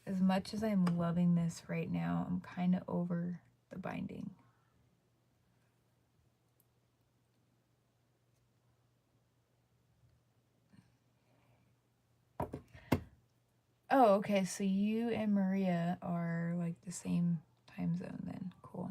As much as I'm loving this right now, I'm kind of over the binding. Oh, okay, so you and Maria are like the same time zone then. Cool.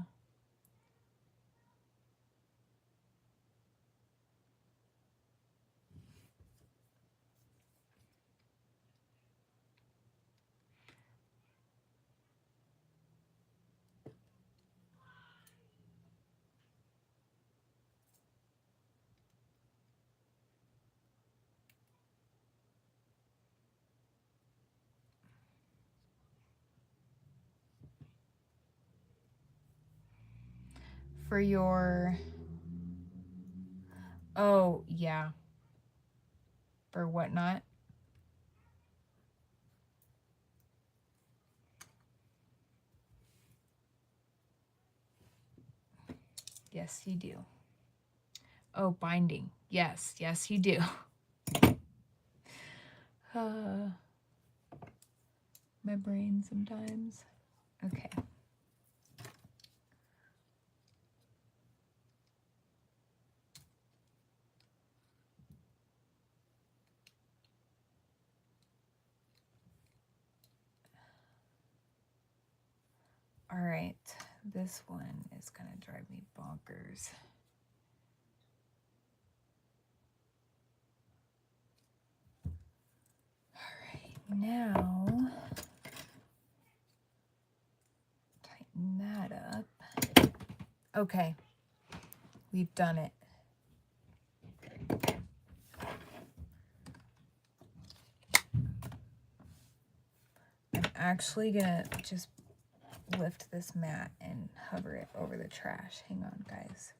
For your... Oh, yeah. For Whatnot. Yes, you do. Oh, binding. Yes, yes, you do. My brain sometimes. Okay. All right, this one is gonna drive me bonkers. All right, now tighten that up. Okay, we've done it. I'm actually gonna just lift this mat and hover it over the trash. Hang on, guys.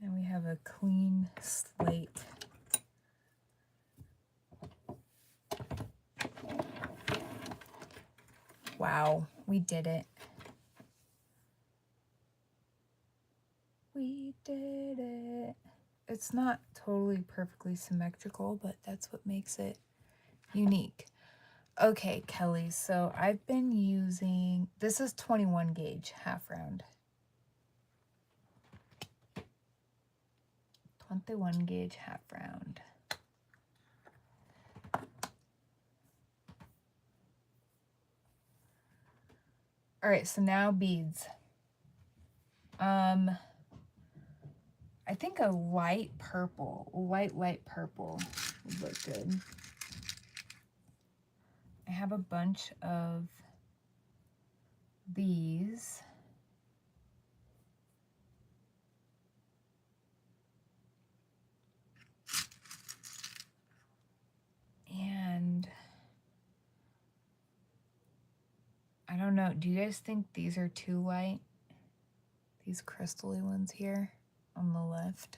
And we have a clean slate. Wow, we did it. We did it. It's not totally perfectly symmetrical, but that's what makes it unique. Okay, Kelly, so I've been using, this is 21 gauge half round. 21 gauge half round. All right, so now beads. I think a light purple, light purple would look good. I have a bunch of these. And I don't know. Do you guys think these are too light? These crystally ones here on the left.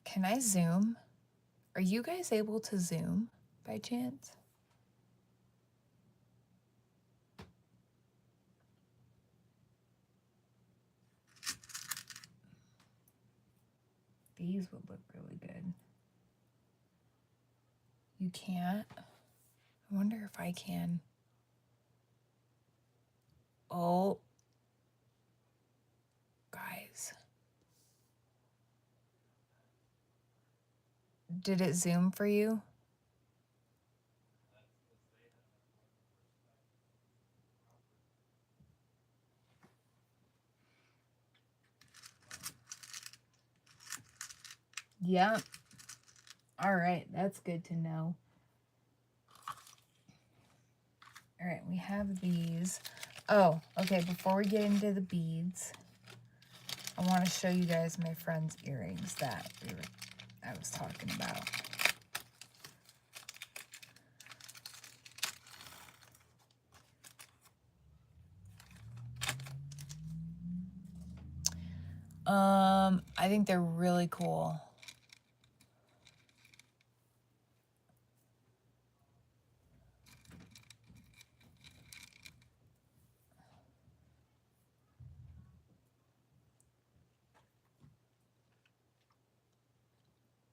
Can I zoom? Are you guys able to zoom by chance? These would look really good. You can't? I wonder if I can. Oh, guys. Did it zoom for you? Yep. All right, that's good to know. All right, we have these. Oh, okay, before we get into the beads, I want to show you guys my friend's earrings that I was talking about. I think they're really cool.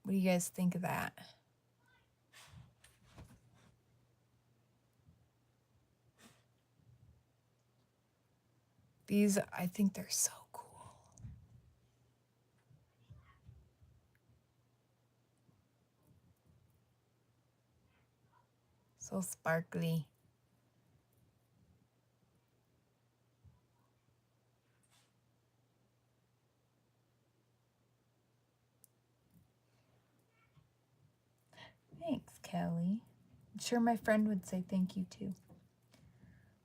What do you guys think of that? These, I think they're so cool. So sparkly. Thanks, Kelly. I'm sure my friend would say thank you too.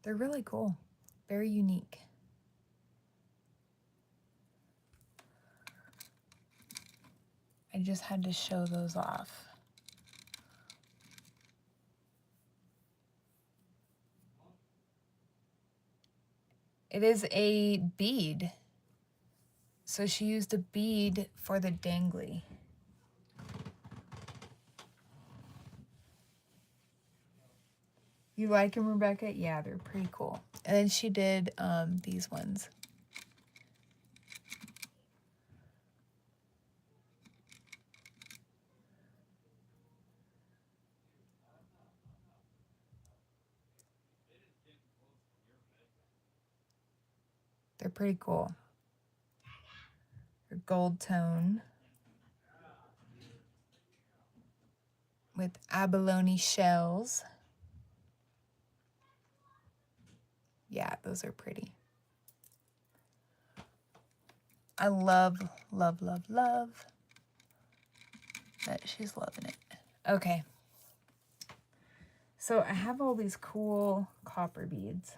They're really cool. Very unique. I just had to show those off. It is a bead. So she used a bead for the dangly. You like them, Rebecca? Yeah, they're pretty cool. And then she did these ones. They're pretty cool. They're gold tone with abalone shells. Yeah, those are pretty. I love, love, love, love that she's loving it. Okay. So I have all these cool copper beads.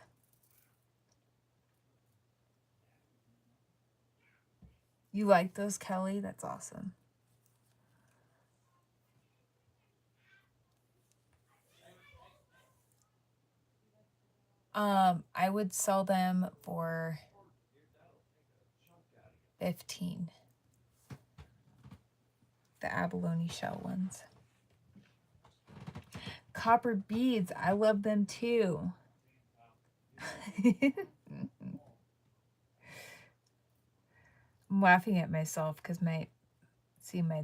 You like those, Kelly? That's awesome. I would sell them for 15. The abalone shell ones. Copper beads, I love them too. I'm laughing at myself because my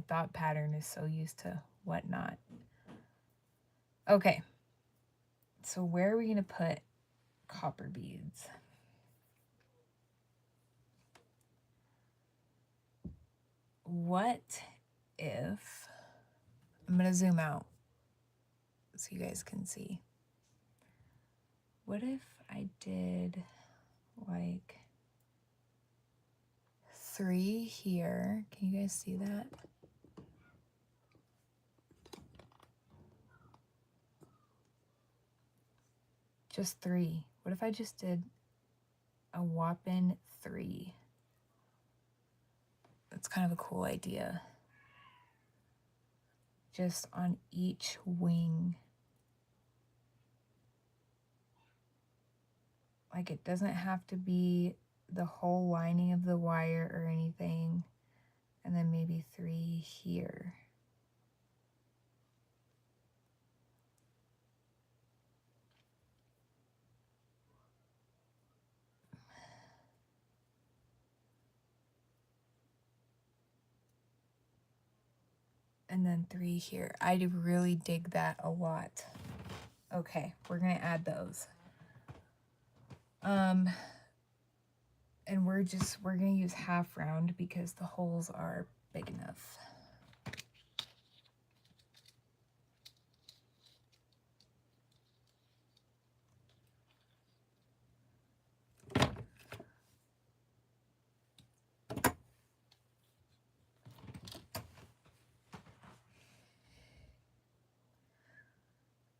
thought pattern is so used to whatnot. Okay, so where are we gonna put copper beads? What if, I'm gonna zoom out so you guys can see. What if I did like 3 here? Can you guys see that? Just 3. What if I just did a whopping 3? That's kind of a cool idea. Just on each wing. Like, it doesn't have to be the whole lining of the wire or anything. And then maybe 3 here. And then 3 here. I really dig that a lot. Okay, we're gonna add those. And we're gonna use half round because the holes are big enough.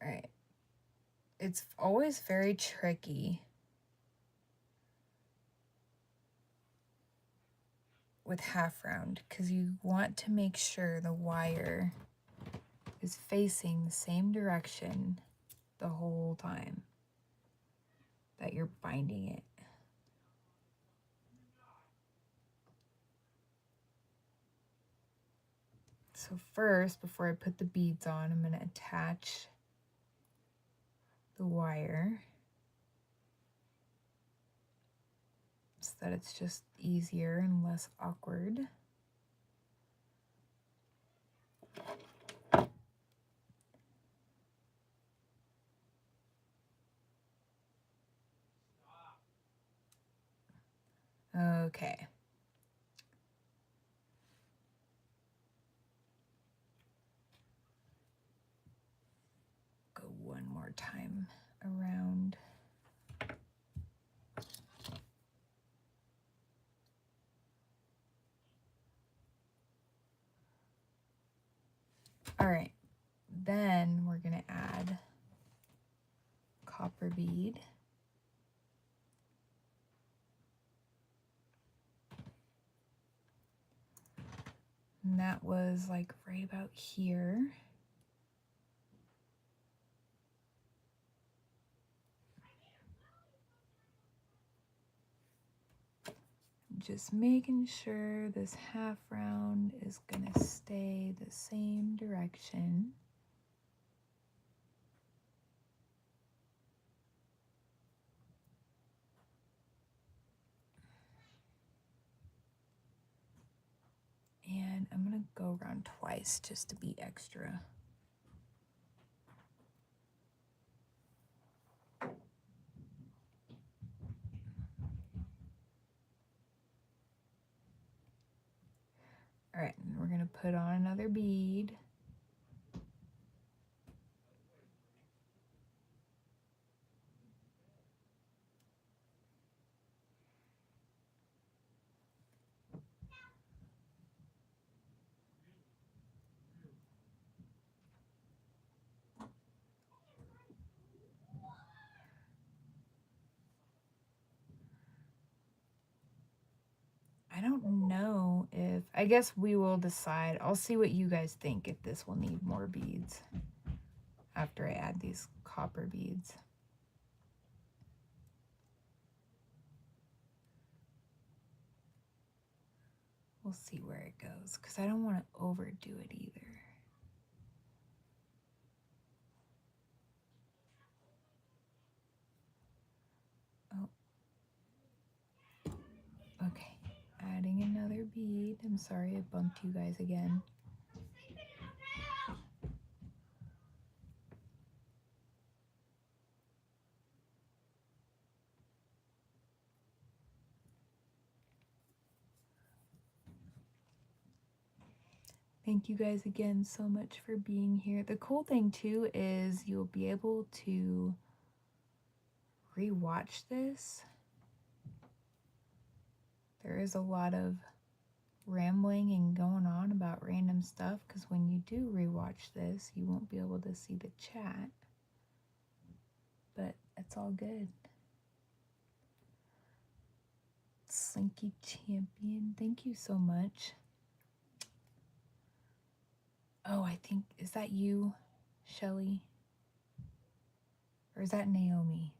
All right. It's always very tricky with half round because you want to make sure the wire is facing the same direction the whole time that you're binding it. So first, before I put the beads on, I'm going to attach the wire so that it's just easier and less awkward. Okay. Go one more time around. All right, then we're gonna add copper bead. And that was like right about here. Just making sure this half round is gonna stay the same direction. And I'm gonna go around twice just to be extra. All right, and we're gonna put on another bead. I don't know if, I guess we will decide. I'll see what you guys think if this will need more beads after I add these copper beads. We'll see where it goes because I don't want to overdo it either. Oh. Okay, adding another bead. I'm sorry I bumped you guys again. Thank you guys again so much for being here. The cool thing too is you'll be able to rewatch this. There is a lot of rambling and going on about random stuff because when you do rewatch this, you won't be able to see the chat. But it's all good. Slinky Champion, thank you so much. Oh, I think, is that you, Shelly? Or is that Naomi?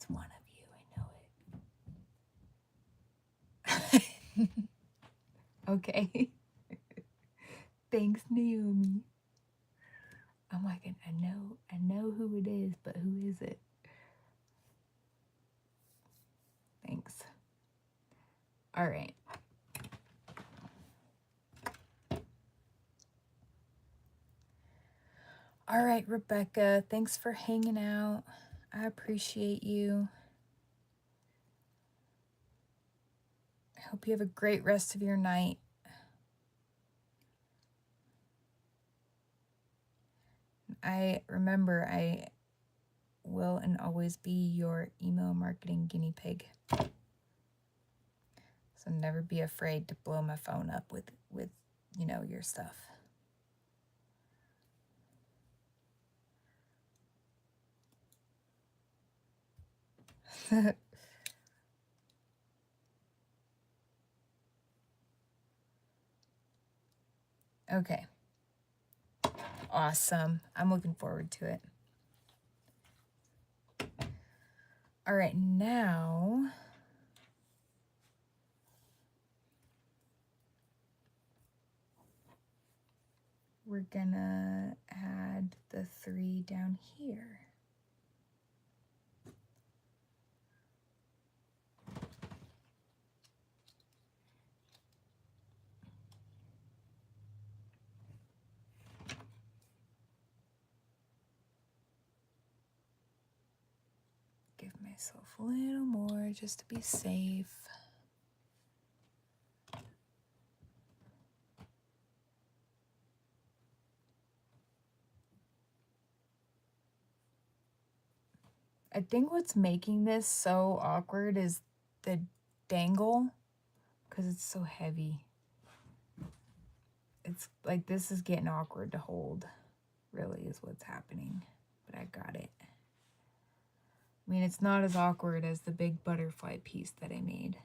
It's one of you, I know it. Okay. Thanks, Naomi. I'm like, I know who it is, but who is it? Thanks. All right. All right, Rebecca, thanks for hanging out. I appreciate you. I hope you have a great rest of your night. I will and always be your email marketing guinea pig. So never be afraid to blow my phone up with your stuff. Okay. Awesome. I'm looking forward to it. All right, now we're gonna add the 3 down here. Give myself a little more just to be safe. I think what's making this so awkward is the dangle, because it's so heavy. It's like this is getting awkward to hold, really, is what's happening. But I got it. I mean, it's not as awkward as the big butterfly piece that I made.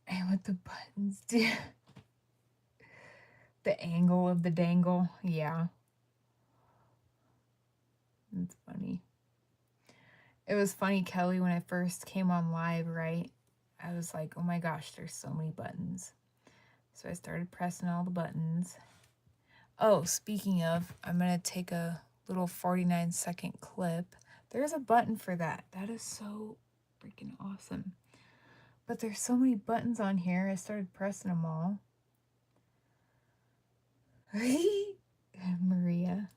And what the buttons do. The angle of the dangle. Yeah. It's funny. It was funny, Kelly, when I first came on live, right? I was like, oh my gosh, there's so many buttons. So I started pressing all the buttons. Oh, speaking of, I'm going to take a little 49-second clip. There's a button for that. That is so freaking awesome. But there's so many buttons on here. I started pressing them all. Maria.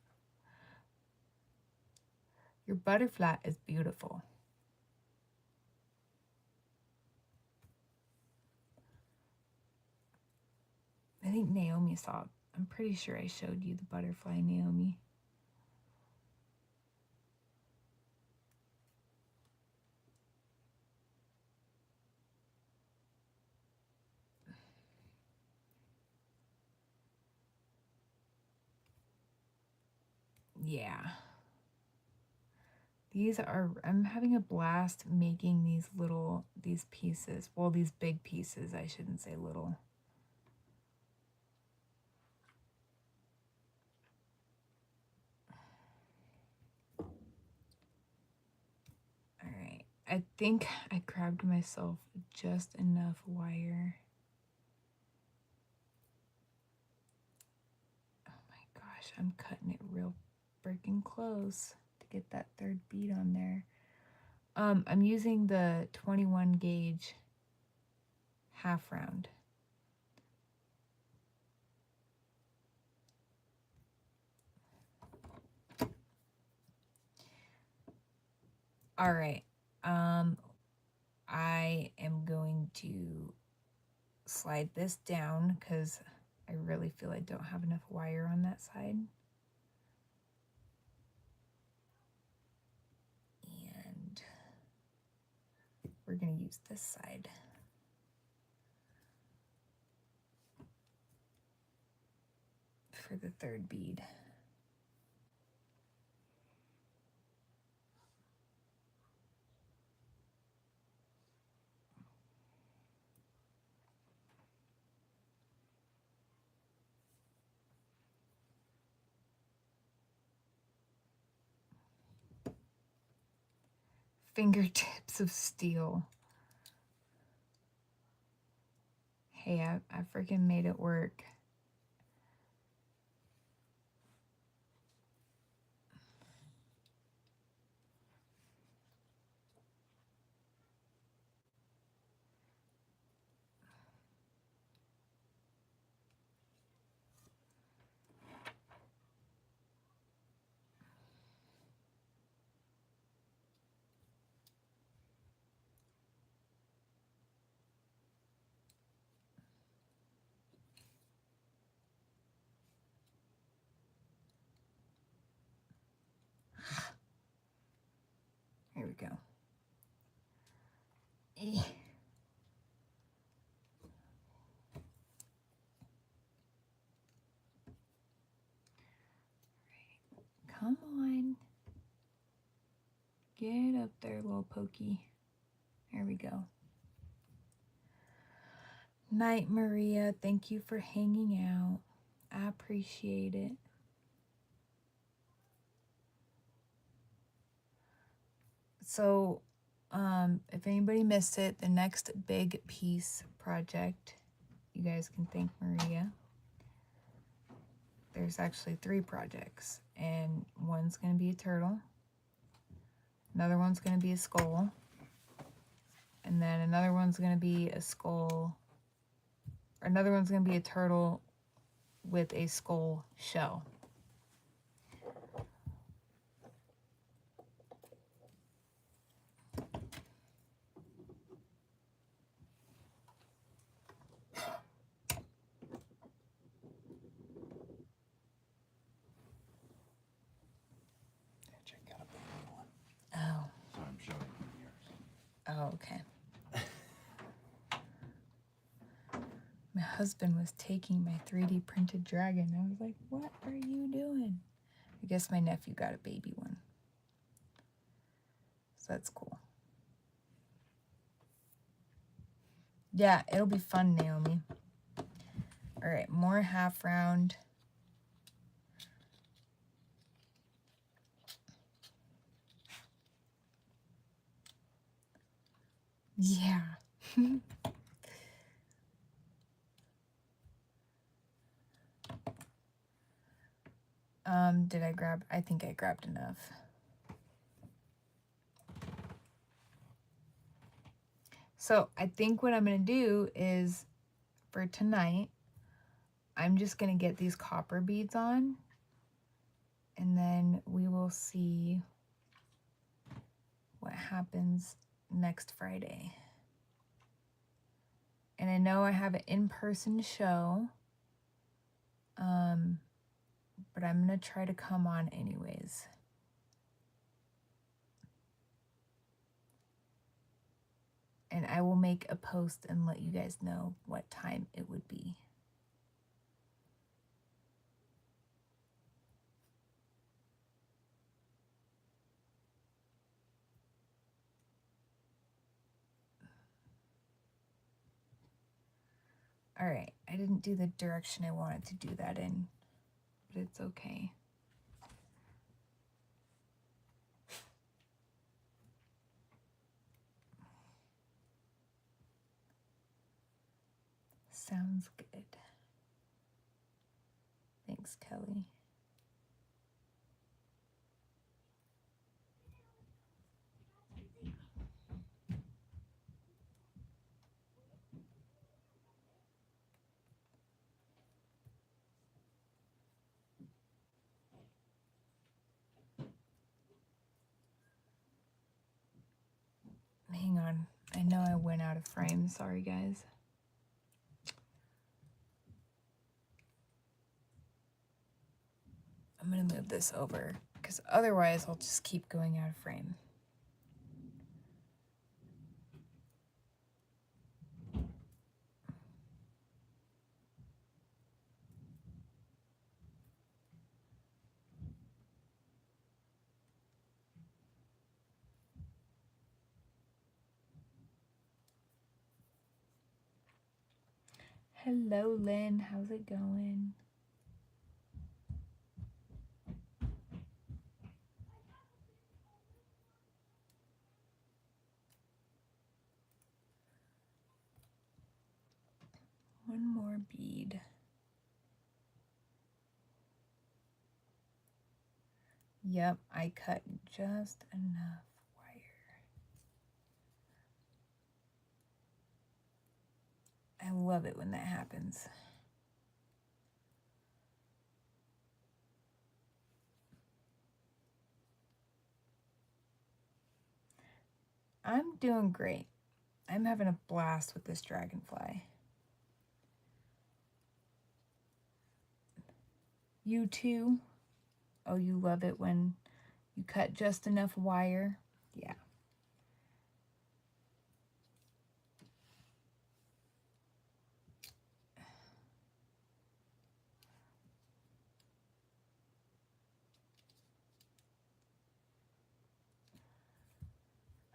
Your butterfly is beautiful. I think Naomi saw it. I'm pretty sure I showed you the butterfly, Naomi. Yeah. I'm having a blast making these pieces. Well, these big pieces, I shouldn't say little. All right. I think I grabbed myself just enough wire. Oh my gosh, I'm cutting it real freaking close to get that 3rd bead on there. I'm using the 21 gauge half round. All right. I am going to slide this down because I really feel I don't have enough wire on that side. And we're going to use this side. For the 3rd bead. Fingertips of steel. Hey, I freaking made it work. Here we go. Come on. Get up there, little pokey. There we go. Night, Maria. Thank you for hanging out. I appreciate it. So, if anybody missed it, the next big piece project, you guys can thank Maria. There's actually 3 projects, and one's going to be a turtle, another one's going to be a skull, and then another one's going to be a skull, or another one's going to be a turtle with a skull shell. Oh.
So I'm showing you yours.
Oh, okay. My husband was taking my 3D printed dragon. I was like, what are you doing? I guess my nephew got a baby one. So that's cool. Yeah, it'll be fun, Naomi. All right, more half round. Yeah. Did I grab? I think I grabbed enough. So I think what I'm going to do is, for tonight, I'm just going to get these copper beads on, and then we will see what happens next Friday. And I know I have an in-person show, but I'm going to try to come on anyways. And I will make a post and let you guys know what time it would be. All right, I didn't do the direction I wanted to do that in, but it's okay. Sounds good. Thanks, Kelly. Hang on. I know I went out of frame. Sorry, guys. I'm going to move this over because otherwise I'll just keep going out of frame. Hello, Lynn. How's it going? one more bead. Yep, I cut just enough wire. I love it when that happens. I'm doing great. I'm having a blast with this dragonfly. You too? Oh, you love it when you cut just enough wire? Yeah.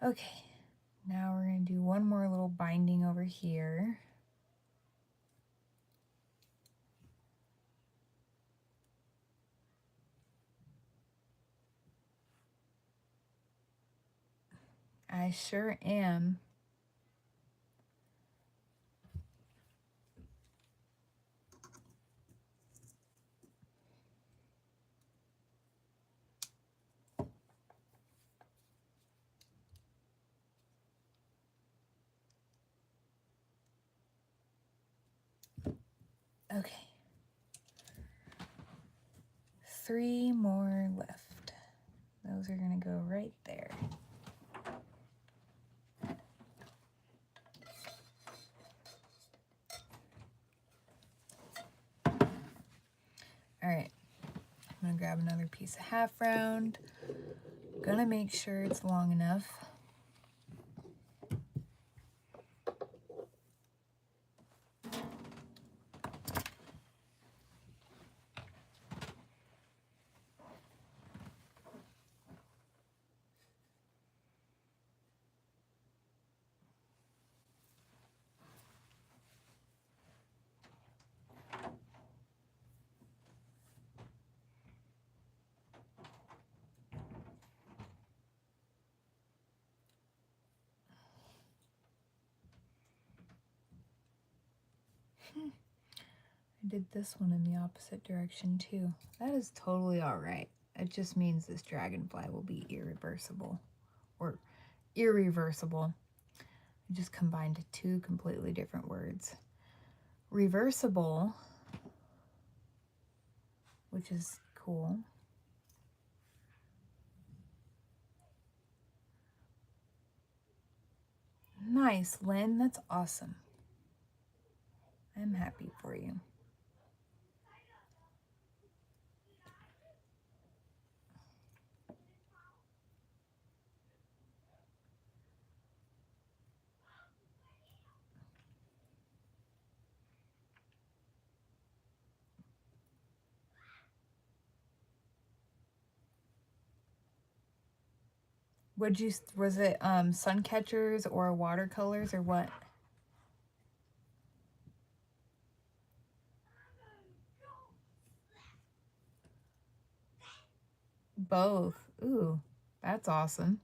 Okay, now we're going to do one more little binding over here. I sure am. Okay. 3 more left. Those are going to go right there. All right, I'm gonna grab another piece of half round. Gonna make sure it's long enough. I did this one in the opposite direction too. That is totally all right. It just means this dragonfly will be irreversible, or irreversible. I just combined 2 completely different words. Reversible, which is cool. Nice, Lynn. That's awesome. I'm happy for you. Was it sun catchers or watercolors or what? Both. Ooh, that's awesome.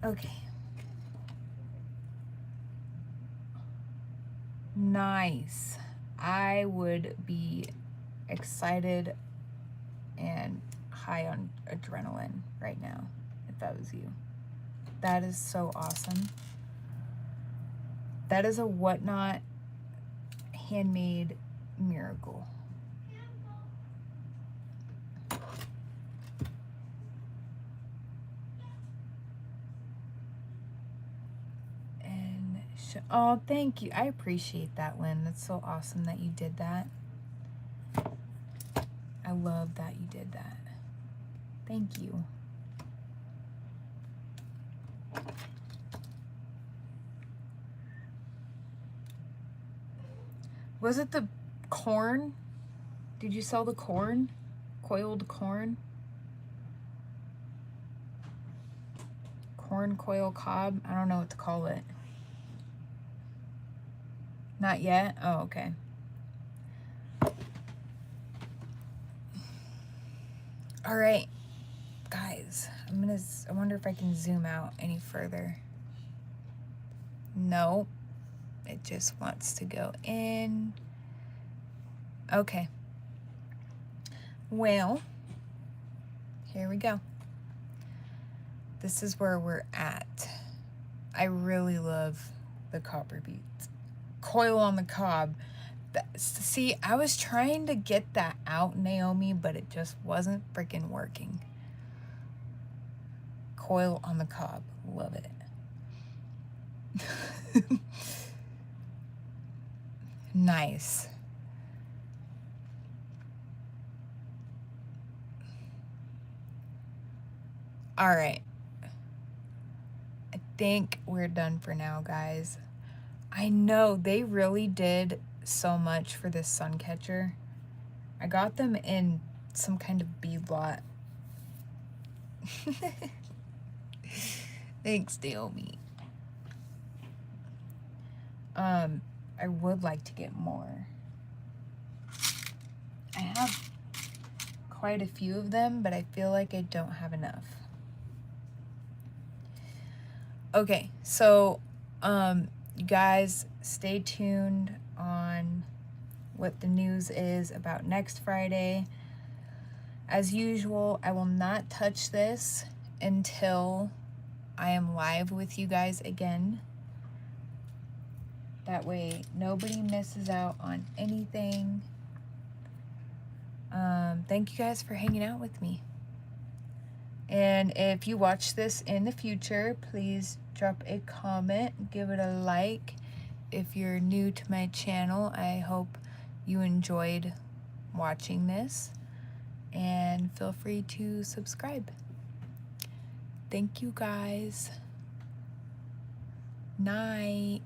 Okay. Nice. I would be excited and high on adrenaline right now if that was you. That is so awesome. That is a Whatnot handmade miracle. And oh, thank you. I appreciate that, Lynn. That's so awesome that you did that. I love that you did that. Thank you. Was it the corn? Did you sell the corn? Coiled corn? Corn coil cob? I don't know what to call it. Not yet? Oh, okay. All right, guys, I wonder if I can zoom out any further. No, it just wants to go in. Okay. Well, here we go. This is where we're at. I really love the copper beads. Coil on the cob. See, I was trying to get that out, Naomi, but it just wasn't freaking working. Coil on the cob. Love it. Nice. All right. I think we're done for now, guys. I know they really did so much for this sun catcher. I got them in some kind of bead lot. Thanks, Naomi. I would like to get more. I have quite a few of them, but I feel like I don't have enough. Okay, so you guys stay tuned on what the news is about next Friday. As usual, I will not touch this until I am live with you guys again. That way nobody misses out on anything. Thank you guys for hanging out with me. And if you watch this in the future, please drop a comment, give it a like. If you're new to my channel, I hope you enjoyed watching this, and feel free to subscribe. Thank you guys. Night.